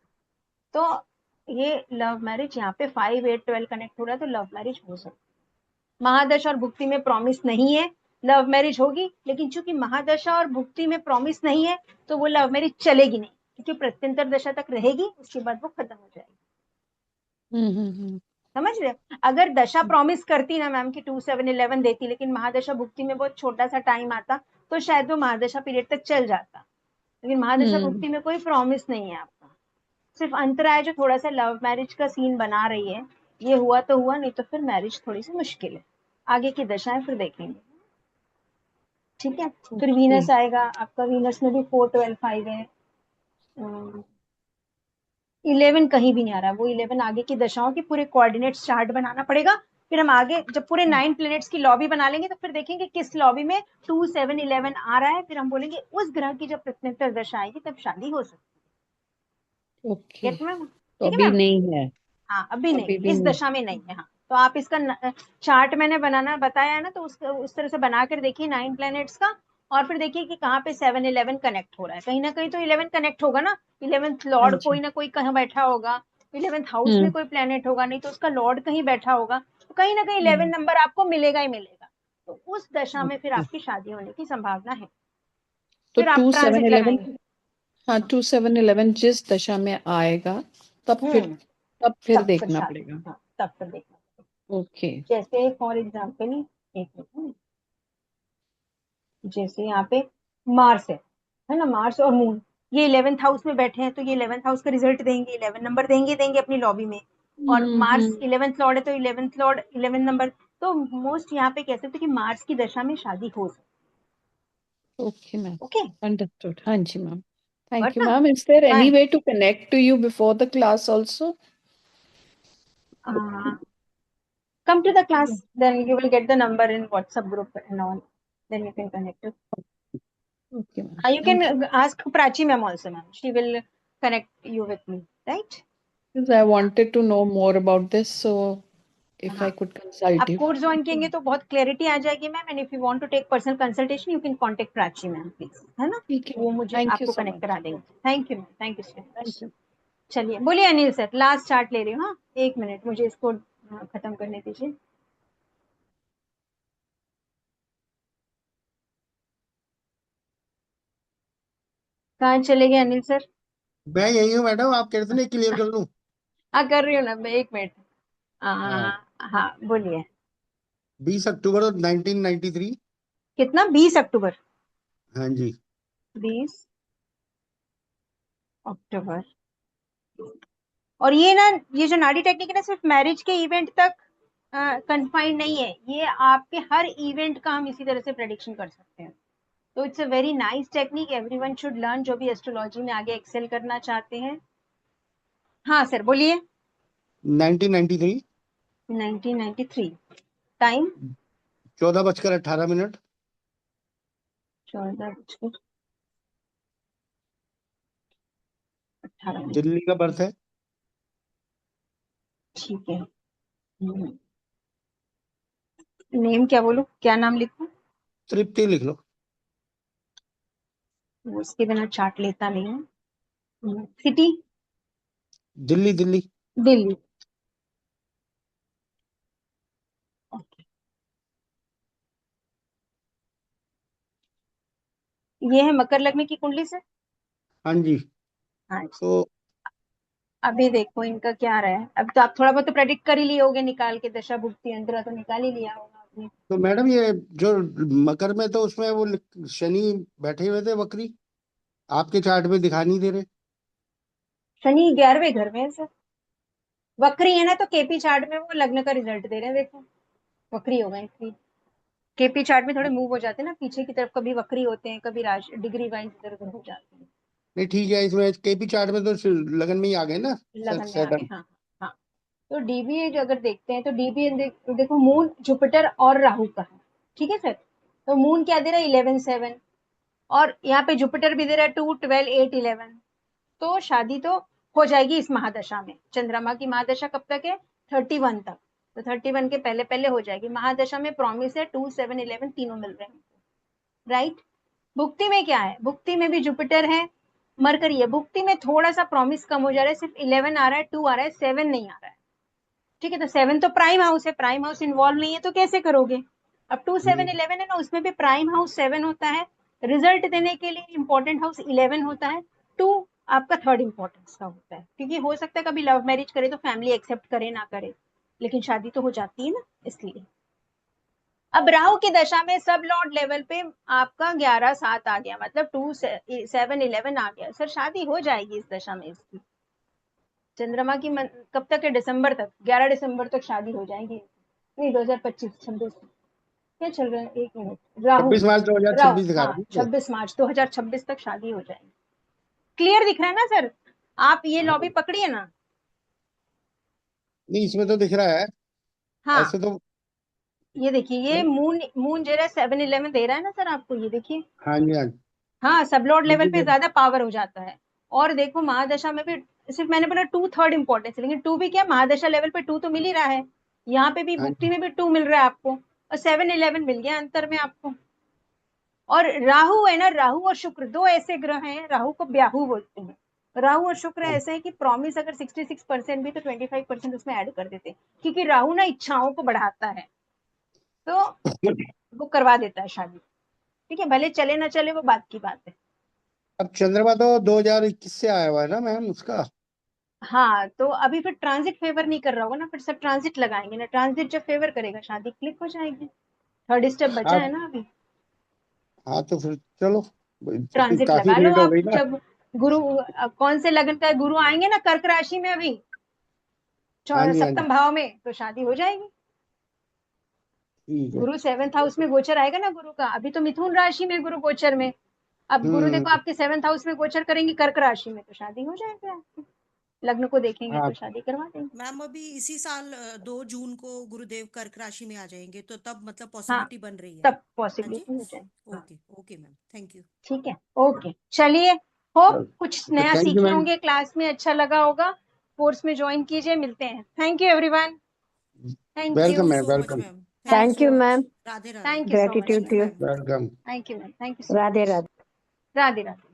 तो ये लव मैरिज यहाँ पे 5, 8, 12 कनेक्ट हो रहा है, तो लव मैरिज हो सकती है। महादशा और भुक्ति में प्रॉमिस नहीं है, लव मैरिज होगी, लेकिन चूंकि महादशा और भुक्ति में प्रॉमिस नहीं है तो वो लव मैरिज चलेगी नहीं, क्योंकि प्रत्यंतर दशा तक रहेगी, उसके बाद वो खत्म हो जाएगी। समझ रहे हो? अगर दशा प्रॉमिस करती ना मैम कि 2, 7, 11 देती, लेकिन महादशा भुक्ति में बहुत छोटा सा टाइम आता, तो शायद वो महादशा पीरियड तक चल जाता। लेकिन महादशा भुक्ति में कोई प्रॉमिस नहीं है आपका, सिर्फ अंतराय जो थोड़ा सा लव मैरिज का सीन बना रही है, ये हुआ तो हुआ, नहीं तो फिर मैरिज थोड़ी सी मुश्किल है। आगे की दशाएं फिर देखेंगे। ठीक है, फिर वीनस आएगा आपका, वीनस में भी 4, 12, 5 है। 11 कहीं भी नहीं आ रहा, वो 11 आगे की दशाओं की पूरे कोऑर्डिनेट्स चार्ट बनाना पड़ेगा। फिर हम आगे जब पूरे 9 प्लैनेट्स की लॉबी बना लेंगे तो फिर देखेंगे किस लॉबी में 2, 7, 11 आ रहा है, फिर हम बोलेंगे उस ग्रह की जब प्रत्यंतर दशा आएगी तब शादी हो सकती ओके है। मैम तो ठीक है अभी मैम, नहीं है हाँ अभी नहीं अभी है, भी इस नहीं दशा में नहीं है। हाँ, तो आप इसका चार्ट मैंने बनाना बताया है ना, तो उस तरह से बना कर देखिए 9 प्लैनेट्स का, और फिर देखिए कि कहाँ पे 7, 11 कनेक्ट हो रहा है। कहीं ना कहीं तो 11 कनेक्ट होगा ना, 11th हाँ लॉर्ड कोई जी ना कोई कहीं बैठा होगा, 11th हाउस में कोई प्लैनेट होगा, नहीं तो उसका लॉर्ड कहीं बैठा होगा, तो कहीं ना कहीं 11 नंबर आपको मिलेगा ही मिलेगा। तो उस दशा में फिर ओके आपकी शादी होने की संभावना है। तो फिर आप 2 7 ट्रांजिट 11 लगाएंगे। हाँ 2 7 11 जिस दशा में आएगा हम्म तब फिर तब फिर देखना शादी, पड़ेगा हाँ तब फिर देखना। ओके जैसे फॉर एग्जाम्पल, एक मिनट, जैसे यहाँ पे मार्स है ना, मार्स और मून ये 11th हाउस में बैठे हैं, तो ये 11th हाउस का रिजल्ट देंगे, 11 नंबर देंगे अपनी लॉबी में। और मार्स 11th लॉर्ड है तो 11th लॉर्ड 11 नंबर, तो मोस्ट यहाँ पे कह सकते हैं कि मार्स की दशा में शादी हो सकती ओके मैम है। ओके, अंडरस्टूड हाँ जी मैम थैंक बट यू ना ma'am is there any fine, way to connect to you before the class also come to the class, then you will get the number in WhatsApp group and all, then you can connect it. Okay ma'am You thank can ask Prachi ma'am also, ma'am, she will connect you with me, right? You I wanted to know more about this so if I हाँ, कुड कंसल्ट आप यू कोर्स ज्वाइन करेंगे तो बहुत क्लैरिटी आ जाएगी ma'am, and if you want to take personal consultation you can contact Prachi ma'am please, है ना, ठीक है वो मुझे थैंक यू आपको सो कनेक्ट मच करा देंगे। Thank you ma'am, thank you so much. Thank you चलिए बोलिए अनिल सर, लास्ट चार्ट ले रही हूँ। हाँ, एक मिनट मुझे इसको खत्म करने दीजिए। कहाँ चले गए अनिल सर? मैं यही हूँ मैडम, आप कह रहे थे ना क्लियर कर लूं। हाँ कर रही हूँ ना मैं, एक मिनट। हाँ, हाँ बोलिए। 20 अक्टूबर 1993। कितना? 20 अक्टूबर? हाँ जी। 20 अक्टूबर। और ये ना, ये जो नाड़ी टेक्निक है ना, सिर्फ मैरिज के इवेंट तक कंफाइंड नहीं है, ये आपके हर इवेंट का हम इसी तरह से प्रेडिक्शन कर सकते हैं। तो it's a very nice technique, everyone should learn, जो भी एस्ट्रोलॉजी में आगे एक्सेल करना चाहते हैं। हाँ सर बोलिए। 1993। 1993। टाइम? 14:18। 14:18। दिल्ली का बर्थ है। ठीक है, नेम क्या बोलूं, क्या नाम लिखूं? तृप्ति लिख लो। वो उसके बिना चार्ट लेता नहीं है। सिटी? दिल्ली दिल्ली। दिल्ली। ओके, ये है मकर लग्न की कुंडली से। हाँ जी। हाँ जी। तो अभी देखो इनका क्या रहा है। अब तो आप थोड़ा बहुत तो प्रेडिक्ट कर ही लिए होगे, निकाल के दशा भुक्ति अंतरा तो निकाल ही लिया होगा आपने। तो मैडम ये जो मकर में तो उसमें वो शनि बैठे हुए थे वक्री, आपके चार्ट में दिखा नहीं दे रहे। शनि 11वें घर में है सर। वक्री है ना, तो केपी चार्ट में वो लग्न का रिजल्ट दे रहे हैं, देखो वक्री हो गए इसलिए। केपी चार्ट में थोड़े मूव हो जाते हैं ना पीछे की तरफ, कभी वक्री होते हैं, कभी डिग्री वाइज इधर उधर हो जाते हैं। नहीं ठीक है, इसमें केपी चार्ट में तो लगन में ही आ गए ना। लगन में आ गए, सेटल। हाँ। हाँ, तो डीबीए जो अगर देखते हैं तो डीबीए देखो मून जुपिटर और राहु का है, ठीक है सर। तो मून क्या दे रहा है, 11/7, और यहाँ पे जुपिटर भी दे रहा है 2, 12, 8, 11। तो शादी तो हो जाएगी इस महादशा में। चंद्रमा की महादशा कब तक है, 31 तक। तो 31 के पहले पहले हो जाएगी महादशा में। प्रॉमिस है 2, 7, 11 तीनों मिल रहे हैं, राइट। भुक्ति में क्या है, भुक्ति में भी जुपिटर है, मरकरी है। भुक्ति में थोड़ा सा प्रॉमिस कम हो जा रहा है, सिर्फ 11 आ रहा है, 2 आ रहा है, 7 नहीं आ रहा है, ठीक है। तो 7 तो प्राइम हाउस है, प्राइम हाउस इन्वॉल्व नहीं है तो कैसे करोगे। अब 2, 7, 11 है ना, उसमें भी प्राइम हाउस 7 होता है। रिजल्ट देने के लिए इंपॉर्टेंट हाउस 11 होता है। 2 आपका थर्ड इंपॉर्टेंस का होता है, क्योंकि हो सकता है कभी लव मैरिज करे तो फैमिली एक्सेप्ट करे ना करे, लेकिन शादी तो हो जाती है ना, इसलिए। अब राहु की दशा में सब लॉर्ड लेवल पे आपका 11/7 आ गया, मतलब 2, 7, 11 आ गया। सर शादी हो जाएगी इस दशा में इसकी। चंद्रमा की कब तक है, दिसंबर तक, 11 दिसंबर तक शादी हो जाएगी। नहीं, 2025, 26 क्या चल रहा है, एक मिनट। राहु, 26 मार्च राहु 2026 दिखा हाँ, रही है। 26 मार्च 2026 तक शादी हो जाएगी। क्लियर दिख रहा है ना सर, आप ये हाँ, लॉबी पकड़िए ना। नहीं इसमें तो दिख रहा है हाँ, ऐसे तो। ये देखिए, ये मून मून जो है 7-11 दे रहा है ना सर आपको, ये देखिए। हाँ जी हाँ जी। हाँ, सब लॉर्ड लेवल पे देखिए, ज्यादा पावर हो जाता है। और देखो महादशा में भी सिर्फ मैंने बोला 2 थर्ड इंपॉर्टेंस, लेकिन 2 भी क्या, महादशा लेवल पे 2 तो मिल ही रहा है। यहाँ पे भी हाँ भुक्ति जी। में भी 2 मिल रहा है आपको, और 7-11 मिल गया अंतर में आपको। और राहु है ना, राहु और शुक्र दो ऐसे ग्रह हैं, राहु को ब्याहु बोलते हैं। राहु और शुक्र ऐसे हैं कि प्रॉमिस अगर 66% भी तो 25% उसमें ऐड कर देते हैं, क्योंकि राहु ना इच्छाओं को बढ़ाता है, तो वो करवा देता है शादी, ठीक है। भले चले ना चले वो बात की बात है। अब चंद्रमा तो 2021 से आया हुआ है ना मैम उसका। हाँ, तो अभी फिर ट्रांजिट फेवर नहीं कर रहा होगा ना, फिर सब ट्रांजिट लगाएंगे ना, ट्रांजिट जब फेवर करेगा शादी क्लिक हो जाएगी। थर्ड स्टेप बचा है आप ना अभी, हाँ तो फिर चलो, ट्रांजिट काफी लगा लो लेट हो आप। गई ना। जब गुरु कौन से लगन का गुरु आएंगे ना, कर्क राशि में अभी हाँ जी हाँ जी। सप्तम भाव में, तो शादी हो जाएगी। ठीक है। गुरु 7th हाउस में गोचर आएगा ना गुरु का, अभी तो मिथुन राशि में गुरु गोचर में। अब गुरु देखो हम्म। आपके 7th हाउस में गोचर करेंगे कर्क राशि में, तो शादी हो जाएगी आपकी। लग्न को देखेंगे हाँ तो शादी करवा देंगे। मैम अभी इसी साल 2 जून को गुरुदेव कर्क राशि में आ जाएंगे, तो तब मतलब हाँ, पॉसिबिलिटी बन रही है। तब हाँ जी। पॉसिबिलिटी हो जाए। हाँ, okay okay ma'am, thank you. ठीक है, ओके, चलिए। होप कुछ ओके, नया थैंक यू सीखे मैम। होंगे, क्लास में अच्छा लगा होगा। कोर्स में ज्वाइन कीजिए, मिलते हैं। Thank you everyone. Thank thank you, welcome you ma'am, so much welcome. Ma'am, thank you thank Thank so you, you, much. ma'am. Radhe Radhe. Thank you so much Gratitude thank to you you. Ma'am. Welcome. Thank you ma'am, thank you so Radhe much. Radhe. Radhe Radhe.